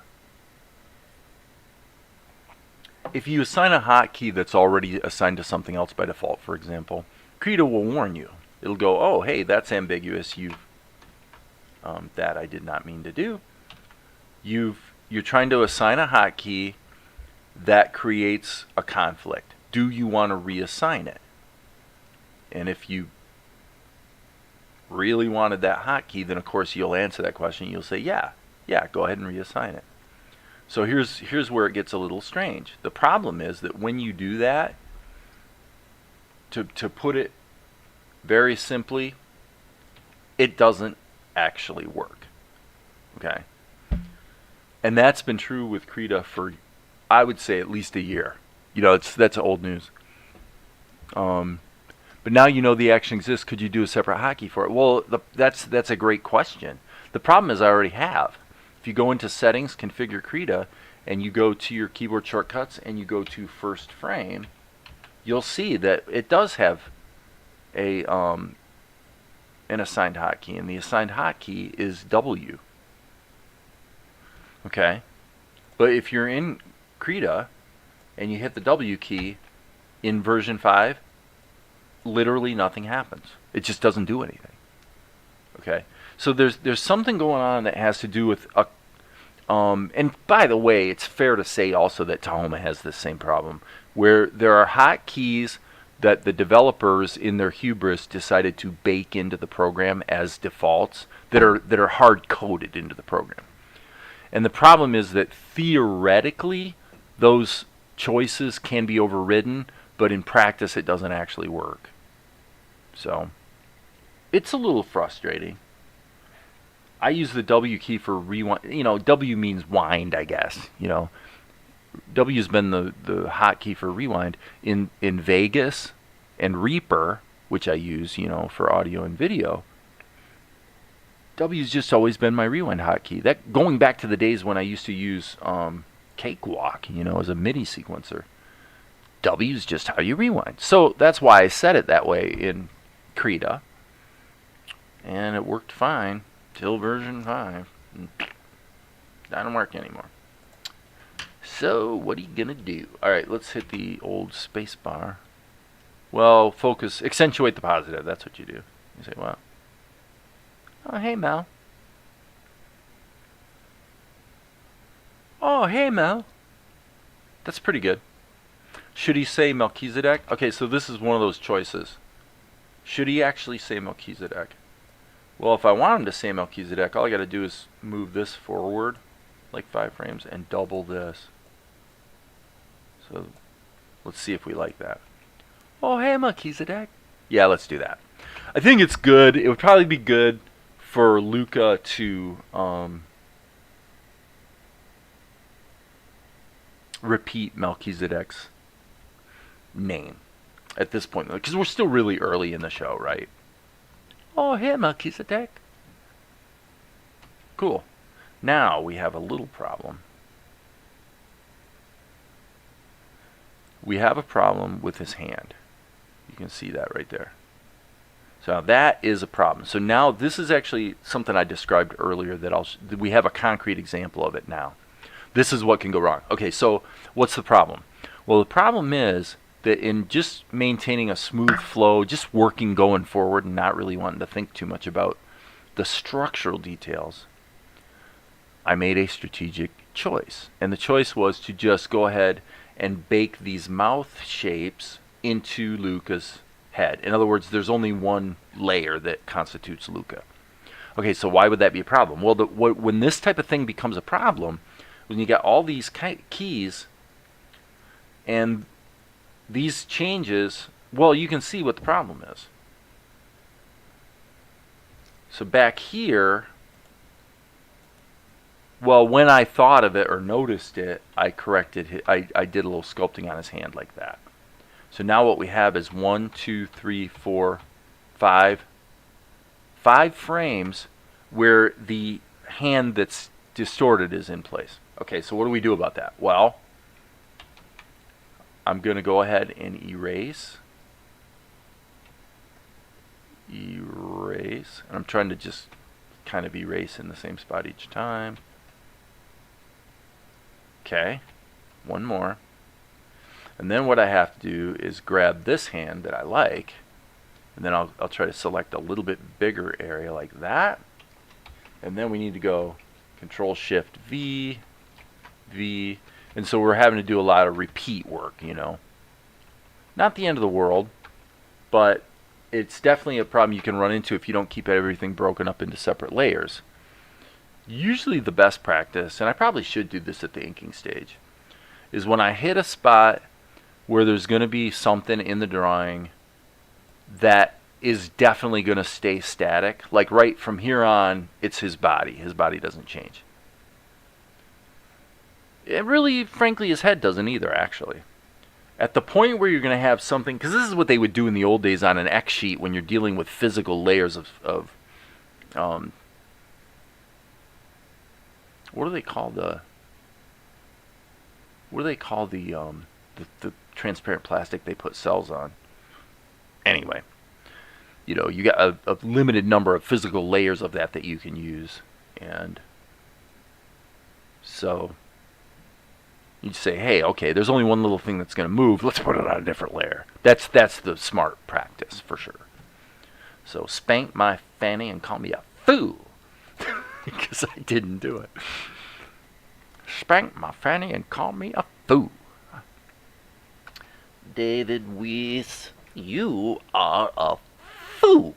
you assign a hotkey that's already assigned to something else by default, for example, Krita will warn you. It'll go, oh, hey, that's ambiguous. That I did not mean to do. You're trying to assign a hotkey that creates a conflict. Do you want to reassign it? And if you really wanted that hotkey, then of course you'll answer that question. You'll say, yeah, go ahead and reassign it. So here's where it gets a little strange. The problem is that when you do that, to put it very simply, it doesn't actually work. Okay? And that's been true with Krita for, I would say, at least a year. You know, that's old news. But now you know the action exists. Could you do a separate hotkey for it? Well, that's a great question. The problem is I already have. If you go into settings, configure Krita, and you go to your keyboard shortcuts and you go to first frame, you'll see that it does have an assigned hotkey, and the assigned hotkey is W. Okay? But if you're in Krita and you hit the W key in version 5, literally nothing happens. It just doesn't do anything. Okay? So there's something going on that has to do with a and by the way, it's fair to say also that Tahoma has this same problem, where there are hotkeys that the developers in their hubris decided to bake into the program as defaults that are hard coded into the program. And the problem is that theoretically those choices can be overridden, but in practice it doesn't actually work. So it's a little frustrating. I use the W key for rewind. You know, W means wind, I guess. You know, W's been the hotkey for rewind in Vegas and Reaper, which I use, you know, for audio and video. W's just always been my rewind hotkey. That going back to the days when I used to use Cakewalk, you know, as a MIDI sequencer. W's just how you rewind. So that's why I set it that way in Krita, and it worked fine till version 5. Doesn't work anymore. So what are you gonna do? All right, let's hit the old space bar. Well, focus, accentuate the positive. That's what you do. You say, well, oh hey Mel. Oh hey Mel. That's pretty good. Should he say Melchizedek? Okay, so this is one of those choices. Should he actually say Melchizedek? Well, if I want him to say Melchizedek, all I got to do is move this forward like 5 frames and double this. So let's see if we like that. Oh, hey, Melchizedek. Yeah, let's do that. I think it's good. It would probably be good for Luca to repeat Melchizedek's name at this point, because we're still really early in the show, right? Oh, hey, Melchizedek. Cool. Now we have a little problem. We have a problem with his hand. You can see that right there. So that is a problem. So now this is actually something I described earlier that we have a concrete example of it now. This is what can go wrong. Okay, so what's the problem? Well, the problem is that in just maintaining a smooth flow, just working going forward and not really wanting to think too much about the structural details, I made a strategic choice. And the choice was to just go ahead and bake these mouth shapes into Luca's head. In other words, there's only one layer that constitutes Luca. Okay, so why would that be a problem? Well, when this type of thing becomes a problem, when you got all these keys and these changes, well, you can see what the problem is. So back here, well, when I thought of it or noticed it, I corrected it. I did a little sculpting on his hand like that. So now what we have is 1, 2, 3, 4, 5 frames where the hand that's distorted is in place. Okay, so what do we do about that? Well, I'm going to go ahead and erase. And I'm trying to just kind of erase in the same spot each time. Okay, one more. And then what I have to do is grab this hand that I like, and then I'll try to select a little bit bigger area like that. And then we need to go Control-Shift V, V, and so we're having to do a lot of repeat work, you know. Not the end of the world, but it's definitely a problem you can run into if you don't keep everything broken up into separate layers. Usually the best practice, and I probably should do this at the inking stage, is when I hit a spot where there's going to be something in the drawing that is definitely going to stay static. Like right from here on, it's his body. His body doesn't change. It really, frankly, his head doesn't either, actually. At the point where you're going to have something, because this is what they would do in the old days on an X sheet when you're dealing with physical layers of what do they call the transparent plastic they put cells on? Anyway, you know, you got a limited number of physical layers of that you can use, and so you say, hey, okay, there's only one little thing that's going to move. Let's put it on a different layer. That's the smart practice for sure. So spank my fanny and call me a fool because I didn't do it. Spank my fanny and call me a fool. David Weiss, you are a fool.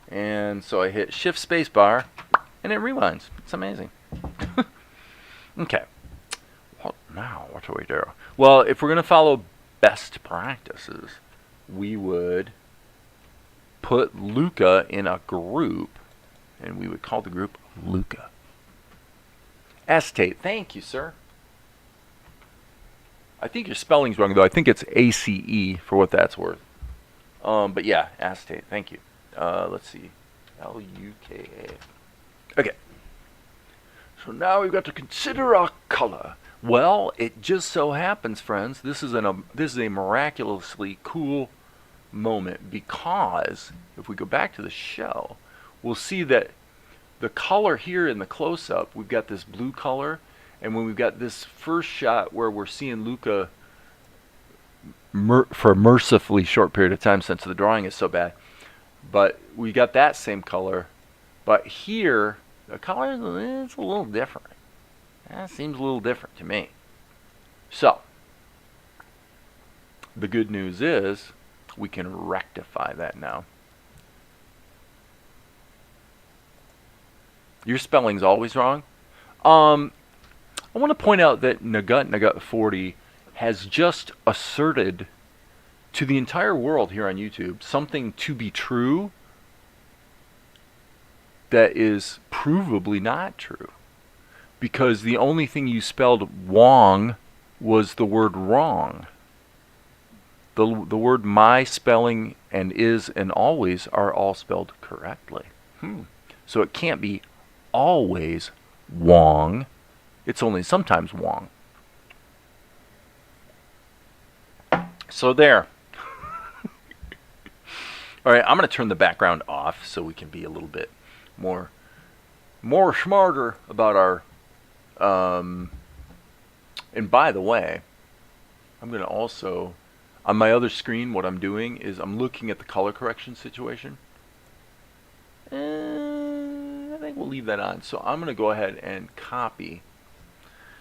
And so I hit Shift Space Bar, and it rewinds. It's amazing. Okay. What now? What do we do? Well, if we're going to follow best practices, we would put Luca in a group, and we would call the group Luca. Acetate. Thank you, sir. I think your spelling's wrong, though. I think it's ACE for what that's worth. But yeah, acetate. Thank you. Let's see. LUKA. Okay. So now we've got to consider our color. Well, it just so happens, friends, this is a miraculously cool moment, because if we go back to the show, we'll see that the color here in the close-up, we've got this blue color, and when we've got this first shot where we're seeing Luca for a mercifully short period of time since the drawing is so bad, but we got that same color, but here the color is a little different. That seems a little different to me. So the good news is we can rectify that now. Your spelling's always wrong. I want to point out that Nagut40 has just asserted to the entire world here on YouTube something to be true that is provably not true. Because the only thing you spelled wrong was the word wrong. the word my spelling and is and always are all spelled correctly. So it can't be always Wong. It's only sometimes Wong. So there. All right, I'm going to turn the background off so we can be a little bit more smarter about our. And by the way, I'm going to also, on my other screen, what I'm doing is I'm looking at the color correction situation. I think we'll leave that on. So I'm going to go ahead and copy.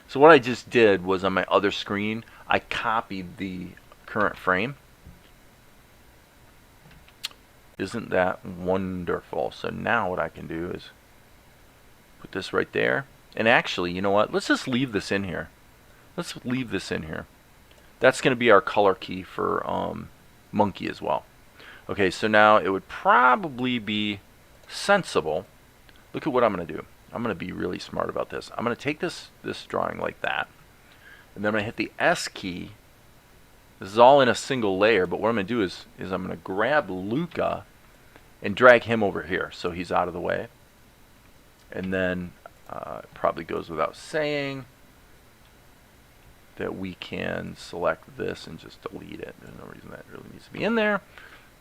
So what I just did was on my other screen, I copied the current frame. Isn't that wonderful? So now what I can do is put this right there. And actually, you know what? Let's just leave this in here. Let's leave this in here. That's going to be our color key for monkey as well. Okay, so now it would probably be sensible. Look at what I'm going to do. I'm going to be really smart about this. I'm going to take this drawing like that. And then I'm going to hit the S key. This is all in a single layer, but what I'm going to do is I'm going to grab Luca and drag him over here so he's out of the way. And then it probably goes without saying that we can select this and just delete it. There's no reason that really needs to be in there.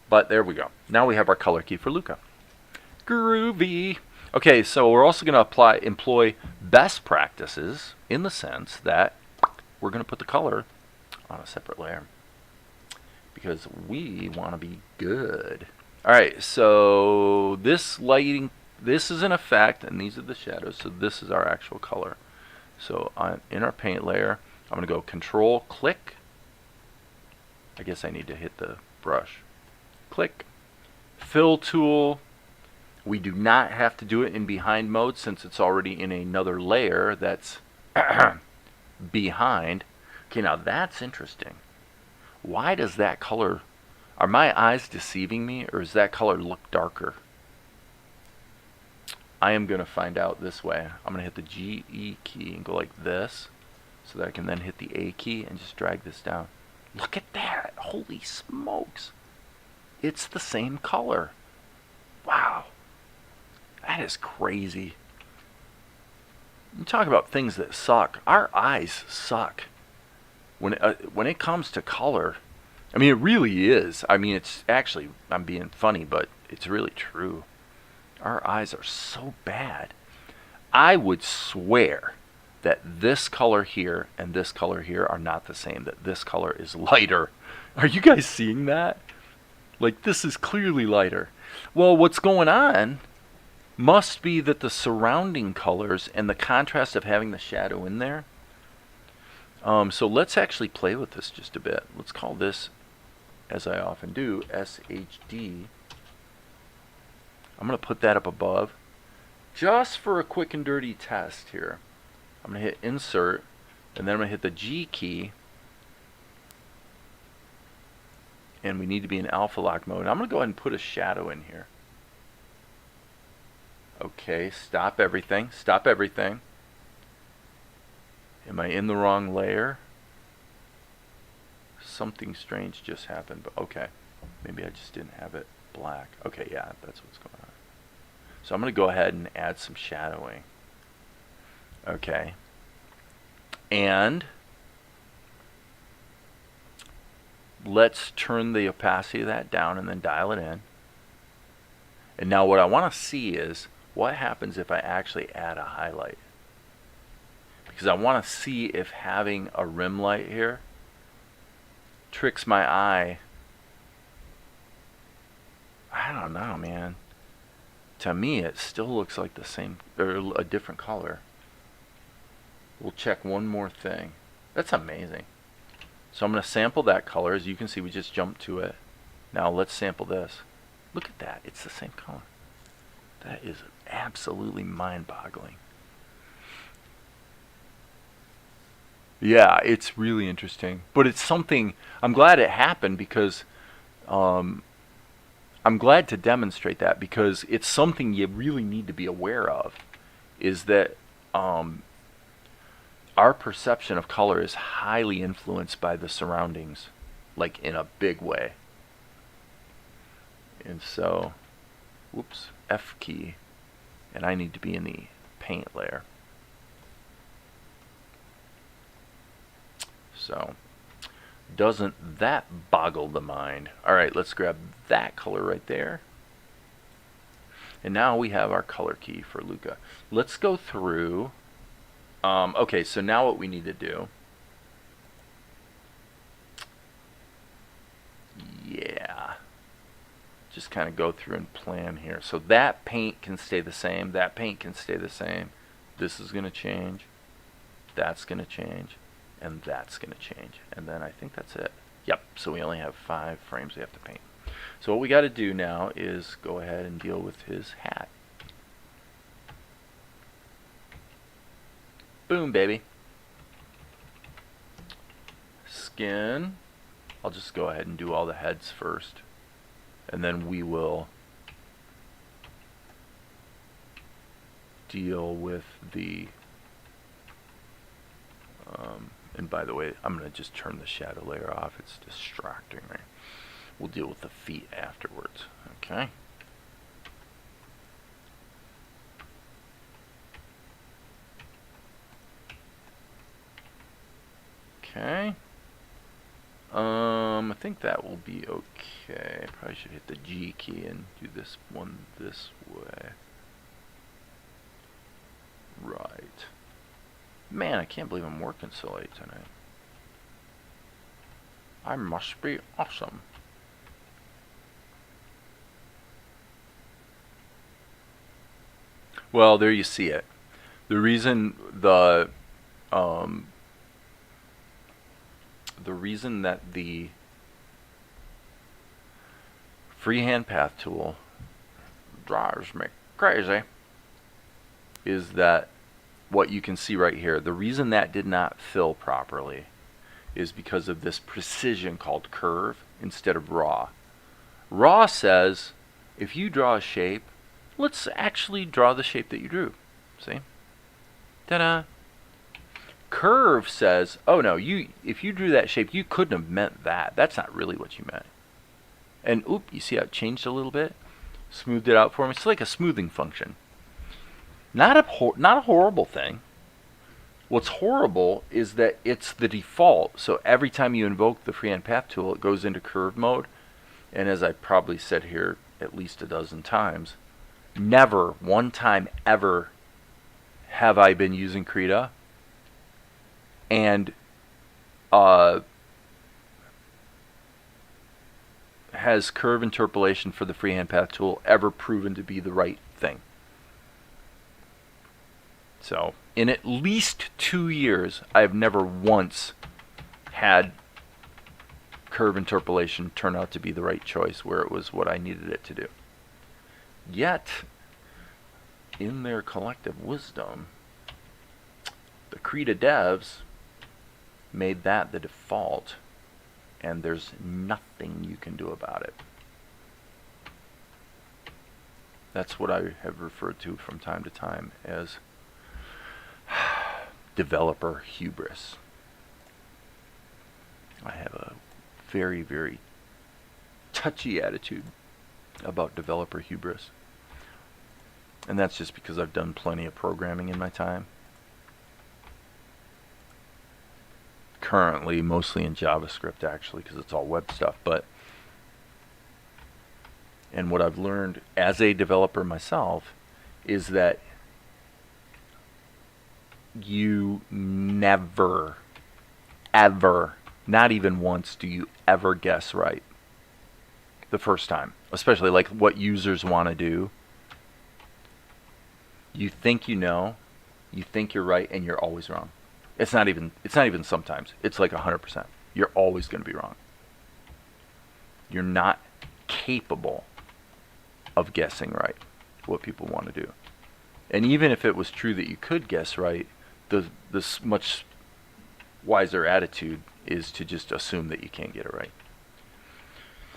But there we go. Now we have our color key for Luca. Groovy. Okay, so we're also going to employ best practices in the sense that we're going to put the color on a separate layer because we want to be good. All right, so this lighting, this is an effect, and these are the shadows, so this is our actual color. So in our paint layer, I'm going to go Control, click. I guess I need to hit the brush. Click. Fill tool. We do not have to do it in behind mode since it's already in another layer that's behind. Okay, now that's interesting. Why does that color, are my eyes deceiving me, or does that color look darker? I am going to find out this way. I'm going to hit the G-E key and go like this so that I can then hit the A key and just drag this down. Look at that. Holy smokes. It's the same color. Wow. That is crazy. You talk about things that suck. Our eyes suck. When it comes to color, I mean, it really is. I mean, it's actually, I'm being funny, but it's really true. Our eyes are so bad. I would swear that this color here and this color here are not the same, that this color is lighter. Are you guys seeing that? Like, this is clearly lighter. Well, what's going on must be that the surrounding colors and the contrast of having the shadow in there. So let's actually play with this just a bit. Let's call this, as I often do, SHD. I'm going to put that up above just for a quick and dirty test here. I'm going to hit Insert, and then I'm going to hit the G key. And we need to be in alpha lock mode. I'm going to go ahead and put a shadow in here. Okay, stop everything. Stop everything. Am I in the wrong layer? Something strange just happened, but okay. Maybe I just didn't have it black. Okay, yeah, that's what's going on. So I'm going to go ahead and add some shadowing. Okay. And let's turn the opacity of that down and then dial it in. And now what I want to see is what happens if I actually add a highlight. Because I want to see if having a rim light here tricks my eye. I don't know, man. To me, it still looks like the same, or a different color. We'll check one more thing. That's amazing. So I'm going to sample that color. As you can see, we just jumped to it. Now let's sample this. Look at that. It's the same color. That is absolutely mind-boggling. Yeah, it's really interesting. But it's something, I'm glad it happened because I'm glad to demonstrate that because it's something you really need to be aware of, is that our perception of color is highly influenced by the surroundings. like in a big way. And so, whoops, F key, and I need to be in the paint layer. So, doesn't that boggle the mind? All right, let's grab that color right there. And now we have our color key for Luca. Let's go through. Okay, so now what we need to do. Yeah. Just kind of go through and plan here. So that paint can stay the same. That paint can stay the same. This is going to change. That's going to change. And that's going to change. And then I think that's it. Yep, so we only have 5 frames we have to paint. So what we got to do now is go ahead and deal with his hat. Boom, baby. Skin. I'll just go ahead and do all the heads first. And then we will deal with the... and by the way, I'm going to just turn the shadow layer off. It's distracting me. We'll deal with the feet afterwards. Okay. Okay. I think that will be okay. Probably should hit the G key and do this one this way. Right. Man, I can't believe I'm working so late tonight. I must be awesome. Well, there you see it. The reason that the freehand path tool drives me crazy is that what you can see right here, the reason that did not fill properly is because of this precision called curve instead of raw. Raw says if you draw a shape, let's actually draw the shape that you drew. See? Ta-da! Curve says, oh no, if you drew that shape, you couldn't have meant that. That's not really what you meant. And oop, you see how it changed a little bit? Smoothed it out for me. It's like a smoothing function. Not a horrible thing. What's horrible is that it's the default. So every time you invoke the freehand path tool, it goes into curve mode. And as I probably said here at least a dozen times, never, one time ever, have I been using Krita and has curve interpolation for the freehand path tool ever proven to be the right thing. So, in at least 2 years, I have never once had curve interpolation turn out to be the right choice where it was what I needed it to do. Yet, in their collective wisdom, the Krita devs made that the default, and there's nothing you can do about it. That's what I have referred to from time to time as developer hubris. I have a very, very touchy attitude about developer hubris. And that's just because I've done plenty of programming in my time. Currently, mostly in JavaScript, actually, because it's all web stuff. And what I've learned as a developer myself is that you never, ever, not even once, do you ever guess right the first time. Especially like what users want to do. You think you know, you think you're right, and you're always wrong. It's not even sometimes. It's like 100%. You're always going to be wrong. You're not capable of guessing right what people want to do. And even if it was true that you could guess right, the much wiser attitude is to just assume that you can't get it right.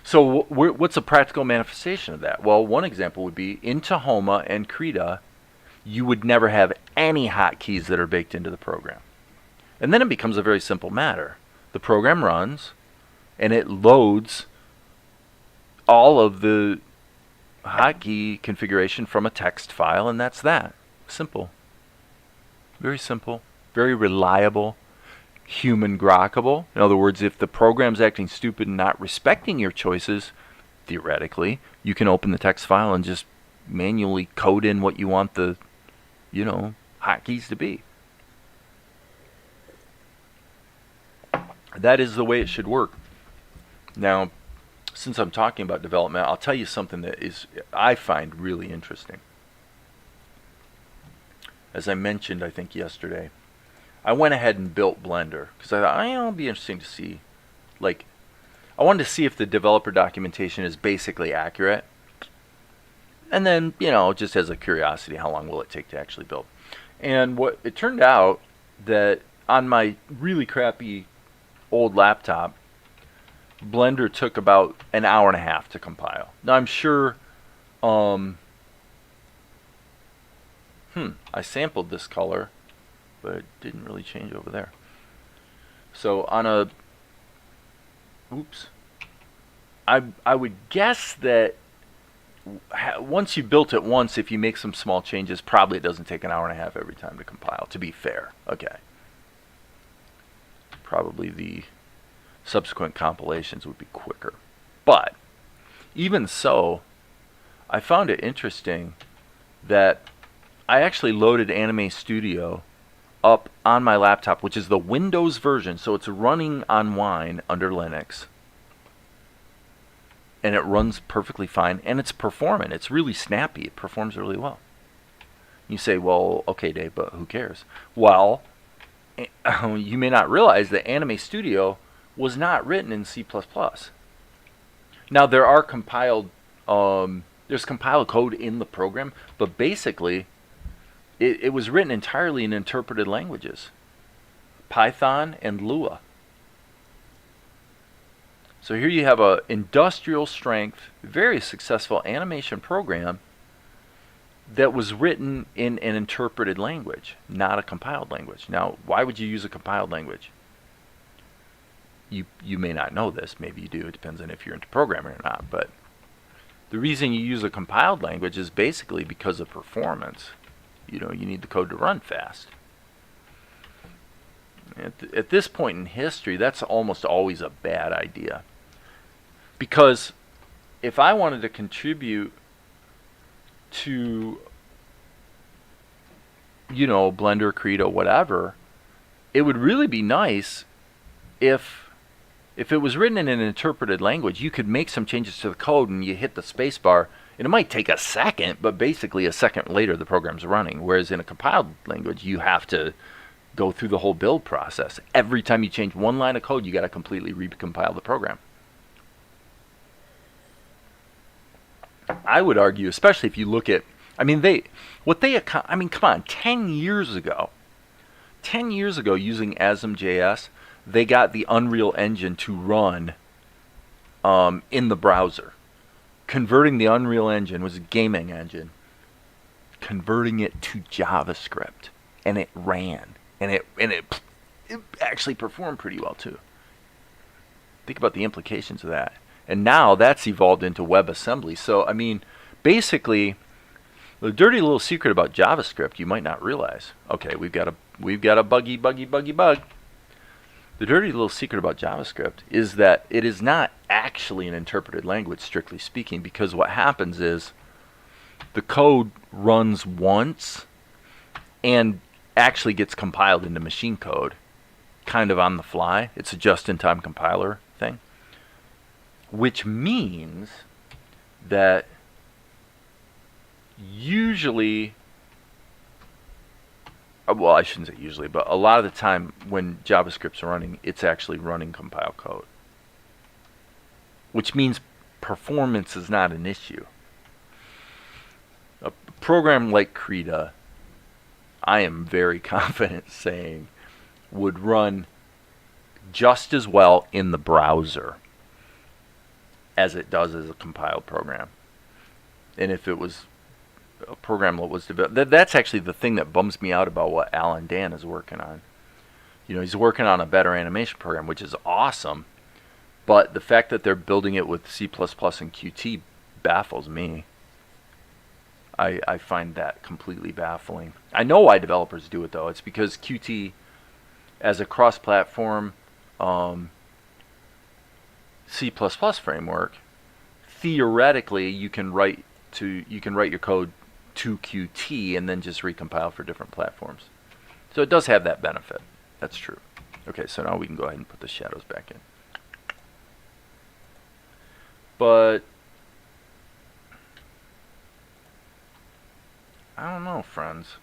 So what's a practical manifestation of that? Well, one example would be in Tahoma and Krita, you would never have any hotkeys that are baked into the program. And then it becomes a very simple matter. The program runs, and it loads all of the hotkey configuration from a text file, and that's that. Simple. Very simple. Very reliable. Human grokkable. In other words, if the program's acting stupid and not respecting your choices, theoretically, you can open the text file and just manually code in what you want the, hotkeys to be. That is the way it should work. Now, since I'm talking about development, I'll tell you something that I find really interesting. As I mentioned, I think yesterday, I went ahead and built Blender because I thought, it'll be interesting to see. Like, I wanted to see if the developer documentation is basically accurate. And then, just as a curiosity, how long will it take to actually build? And what it turned out that on my really crappy old laptop, Blender took about an hour and a half to compile. Now I'm sure I sampled this color, but it didn't really change over there. So on a I would guess that once you built it once, if you make some small changes, probably it doesn't take an hour and a half every time to compile, to be fair. Okay. Probably the subsequent compilations would be quicker. But even so, I found it interesting that I actually loaded Anime Studio up on my laptop, which is the Windows version, so it's running on Wine under Linux. And it runs perfectly fine, and it's performant. It's really snappy. It performs really well. You say, well, okay, Dave, but who cares? Well, you may not realize that Anime Studio was not written in C++. Now, there are compiled, there's compiled code in the program, but basically, it was written entirely in interpreted languages, Python and Lua. So here you have a industrial strength, very successful animation program that was written in an interpreted language, not a compiled language. Now, why would you use a compiled language? You may not know this, maybe you do, it depends on if you're into programming or not, but the reason you use a compiled language is basically because of performance. You need the code to run fast. At this point in history, that's almost always a bad idea. Because if I wanted to contribute to, Blender, Krita, whatever, it would really be nice if it was written in an interpreted language. You could make some changes to the code and you hit the space bar, and it might take a second, but basically a second later the program's running. Whereas in a compiled language, you have to go through the whole build process. Every time you change one line of code, you got to completely recompile the program. I would argue, especially if you look at, come on, 10 years ago, using Asm.js, they got the Unreal Engine to run in the browser. Converting the Unreal Engine was a gaming engine. Converting it to JavaScript, and it ran, and it actually performed pretty well too. Think about the implications of that. And now that's evolved into WebAssembly. So, basically, the dirty little secret about JavaScript you might not realize. Okay, we've got a buggy bug. The dirty little secret about JavaScript is that it is not actually an interpreted language, strictly speaking, because what happens is the code runs once and actually gets compiled into machine code, kind of on the fly. It's a just-in-time compiler thing. Which means that usually, well, I shouldn't say usually, but a lot of the time when JavaScript's running, it's actually running compiled code. Which means performance is not an issue. A program like Krita, I am very confident saying, would run just as well in the browser as it does as a compiled program. And if it was a program that was developed, that's actually the thing that bums me out about what Alan Dan is working on. He's working on a better animation program, which is awesome, But the fact that they're building it with C++ and Qt baffles me. I find that completely baffling. I know why developers do it, though. It's because Qt, as a cross-platform C++ framework, theoretically you can write your code to Qt and then just recompile for different platforms. So it does have that benefit. That's true. Okay, so now we can go ahead and put the shadows back in. But I don't know, friends.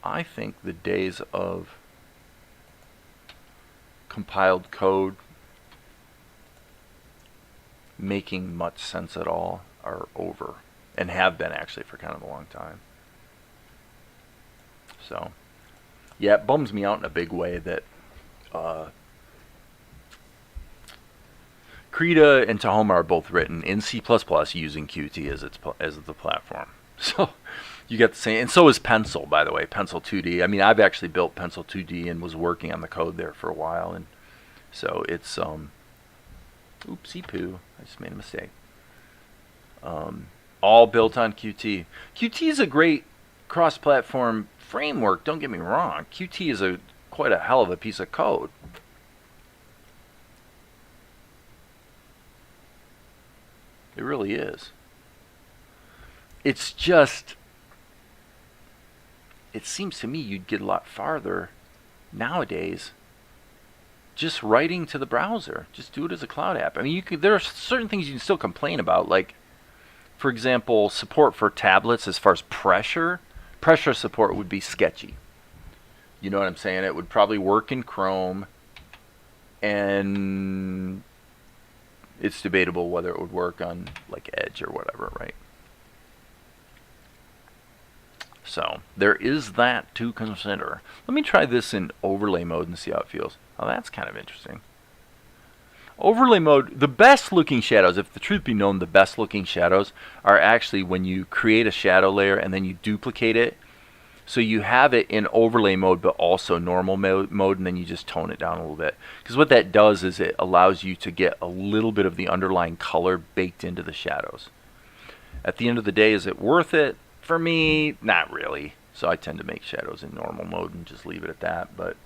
I think the days of compiled code making much sense at all are over, and have been actually for kind of a long time. So yeah, it bums me out in a big way that Krita and Tahoma are both written in C++ using Qt as the platform. So you get the same, and so is Pencil, by the way, Pencil 2D. I mean, I've actually built Pencil 2D and was working on the code there for a while, and so it's oopsie poo, I just made a mistake. All built on Qt. Qt is a great cross-platform framework, don't get me wrong. Qt is quite a hell of a piece of code. It really is. It's just, it seems to me you'd get a lot farther nowadays just writing to the browser. Just do it as a cloud app. I mean, there are certain things you can still complain about, like, for example, support for tablets as far as pressure support would be sketchy. You know what I'm saying? It would probably work in Chrome, and it's debatable whether it would work on like Edge or whatever, right? So there is that to consider. Let me try this in overlay mode and see how it feels. Oh, that's kind of interesting. Overlay mode, the best looking shadows, if the truth be known, the best looking shadows are actually when you create a shadow layer and then you duplicate it. So you have it in overlay mode but also normal mode, and then you just tone it down a little bit. Because what that does is it allows you to get a little bit of the underlying color baked into the shadows. At the end of the day, is it worth it? For me, not really. So I tend to make shadows in normal mode and just leave it at that. But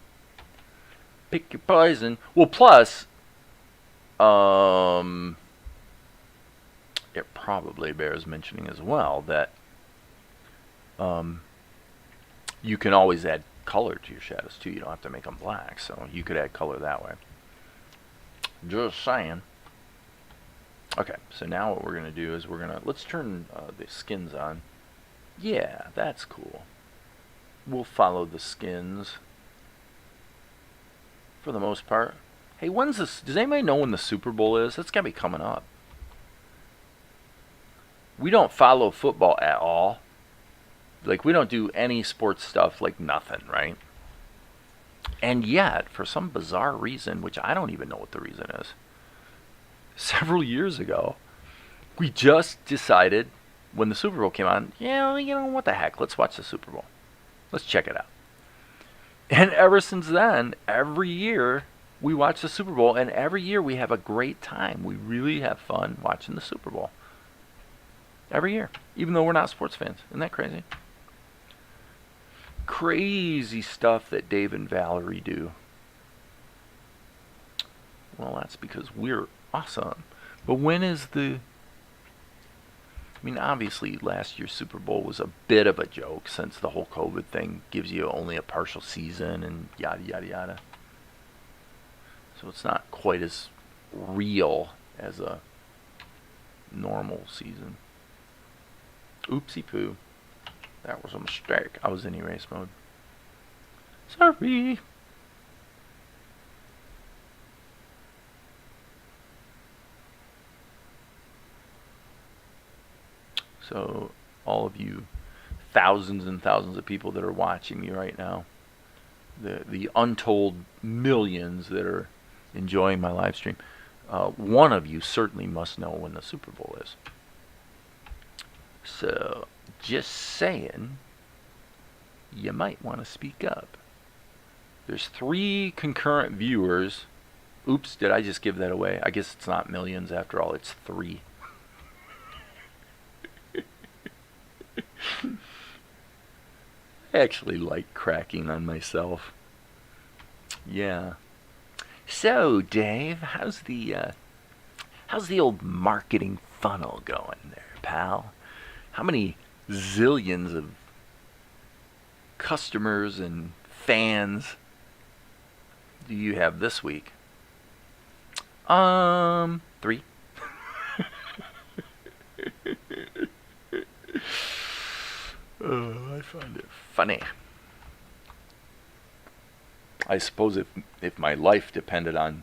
pick your poison. Well, plus, it probably bears mentioning as well that you can always add color to your shadows too. You don't have to make them black, so you could add color that way. Just saying. Okay, so now what we're going to do is let's turn the skins on. Yeah, that's cool. We'll follow the skins for the most part. Hey, when's this? Does anybody know when the Super Bowl is? It's got to be coming up. We don't follow football at all. Like, we don't do any sports stuff, like nothing, right? And yet, for some bizarre reason, which I don't even know what the reason is, several years ago, we just decided, when the Super Bowl came on, yeah, you know, what the heck, let's watch the Super Bowl. Let's check it out. And ever since then, every year, we watch the Super Bowl, and every year we have a great time. We really have fun watching the Super Bowl. Every year, even though we're not sports fans. Isn't that crazy? Crazy stuff that Dave and Valerie do. Well, that's because we're awesome. But when is the... I mean, obviously, last year's Super Bowl was a bit of a joke, since the whole COVID thing gives you only a partial season and yada, yada, yada. So it's not quite as real as a normal season. Oopsie poo. That was a mistake. I was in erase mode. Sorry. So, all of you thousands and thousands of people that are watching me right now, the untold millions that are enjoying my live stream, one of you certainly must know when the Super Bowl is. So, just saying, you might want to speak up. There's 3 concurrent viewers Oops, did I just give that away? I guess it's not millions after all, it's 3. I actually like cracking on myself. Yeah. So, Dave, how's the old marketing funnel going there, pal? How many zillions of customers and fans do you have this week? 3. I find it funny. I suppose if my life depended on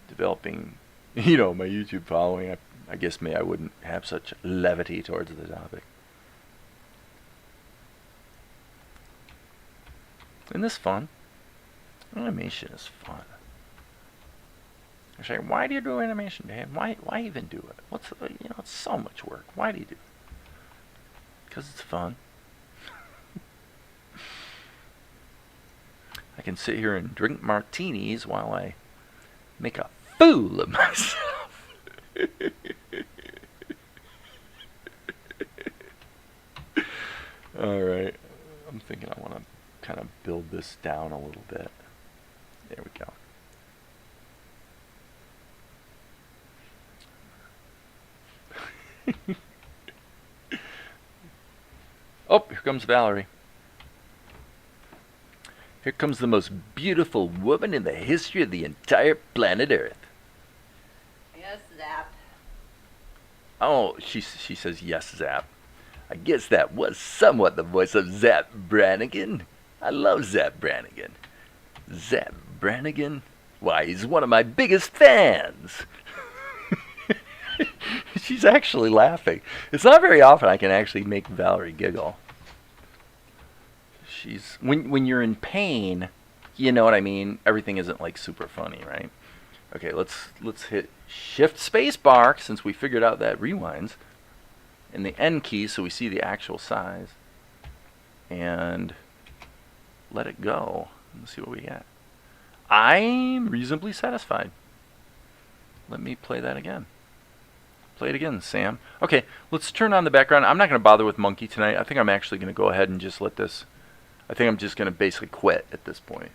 developing, my YouTube following, I guess I wouldn't have such levity towards the topic. Isn't this fun? Animation is fun. I say, why do you do animation, Dave? Why even do it? It's so much work. Why do you do it? Because it's fun. I can sit here and drink martinis while I make a fool of myself. Alright. I'm thinking I want to kind of build this down a little bit. There we go. Oh, here comes Valerie. Here comes the most beautiful woman in the history of the entire planet Earth. Yes, Zap. Oh, she says yes, Zap. I guess that was somewhat the voice of Zap Brannigan. I love Zap Brannigan. Zap Brannigan? Why, he's one of my biggest fans. She's actually laughing. It's not very often I can actually make Valerie giggle. When you're in pain, you know what I mean? Everything isn't like super funny, right? Okay, let's hit Shift Space Bar since we figured out that rewinds, and the N key so we see the actual size, and let it go. Let's see what we got. I'm reasonably satisfied. Let me play that again. Play it again, Sam. Okay, let's turn on the background. I'm not going to bother with Monkey tonight. I think I'm actually going to go ahead and just let this... I think I'm just going to basically quit at this point.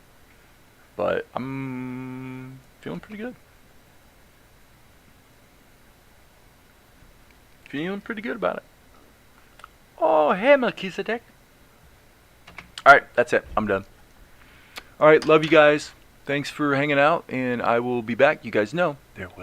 But I'm feeling pretty good. Feeling pretty good about it. Oh, hey, Melchizedek. Alright, that's it. I'm done. Alright, love you guys. Thanks for hanging out, and I will be back. You guys know there will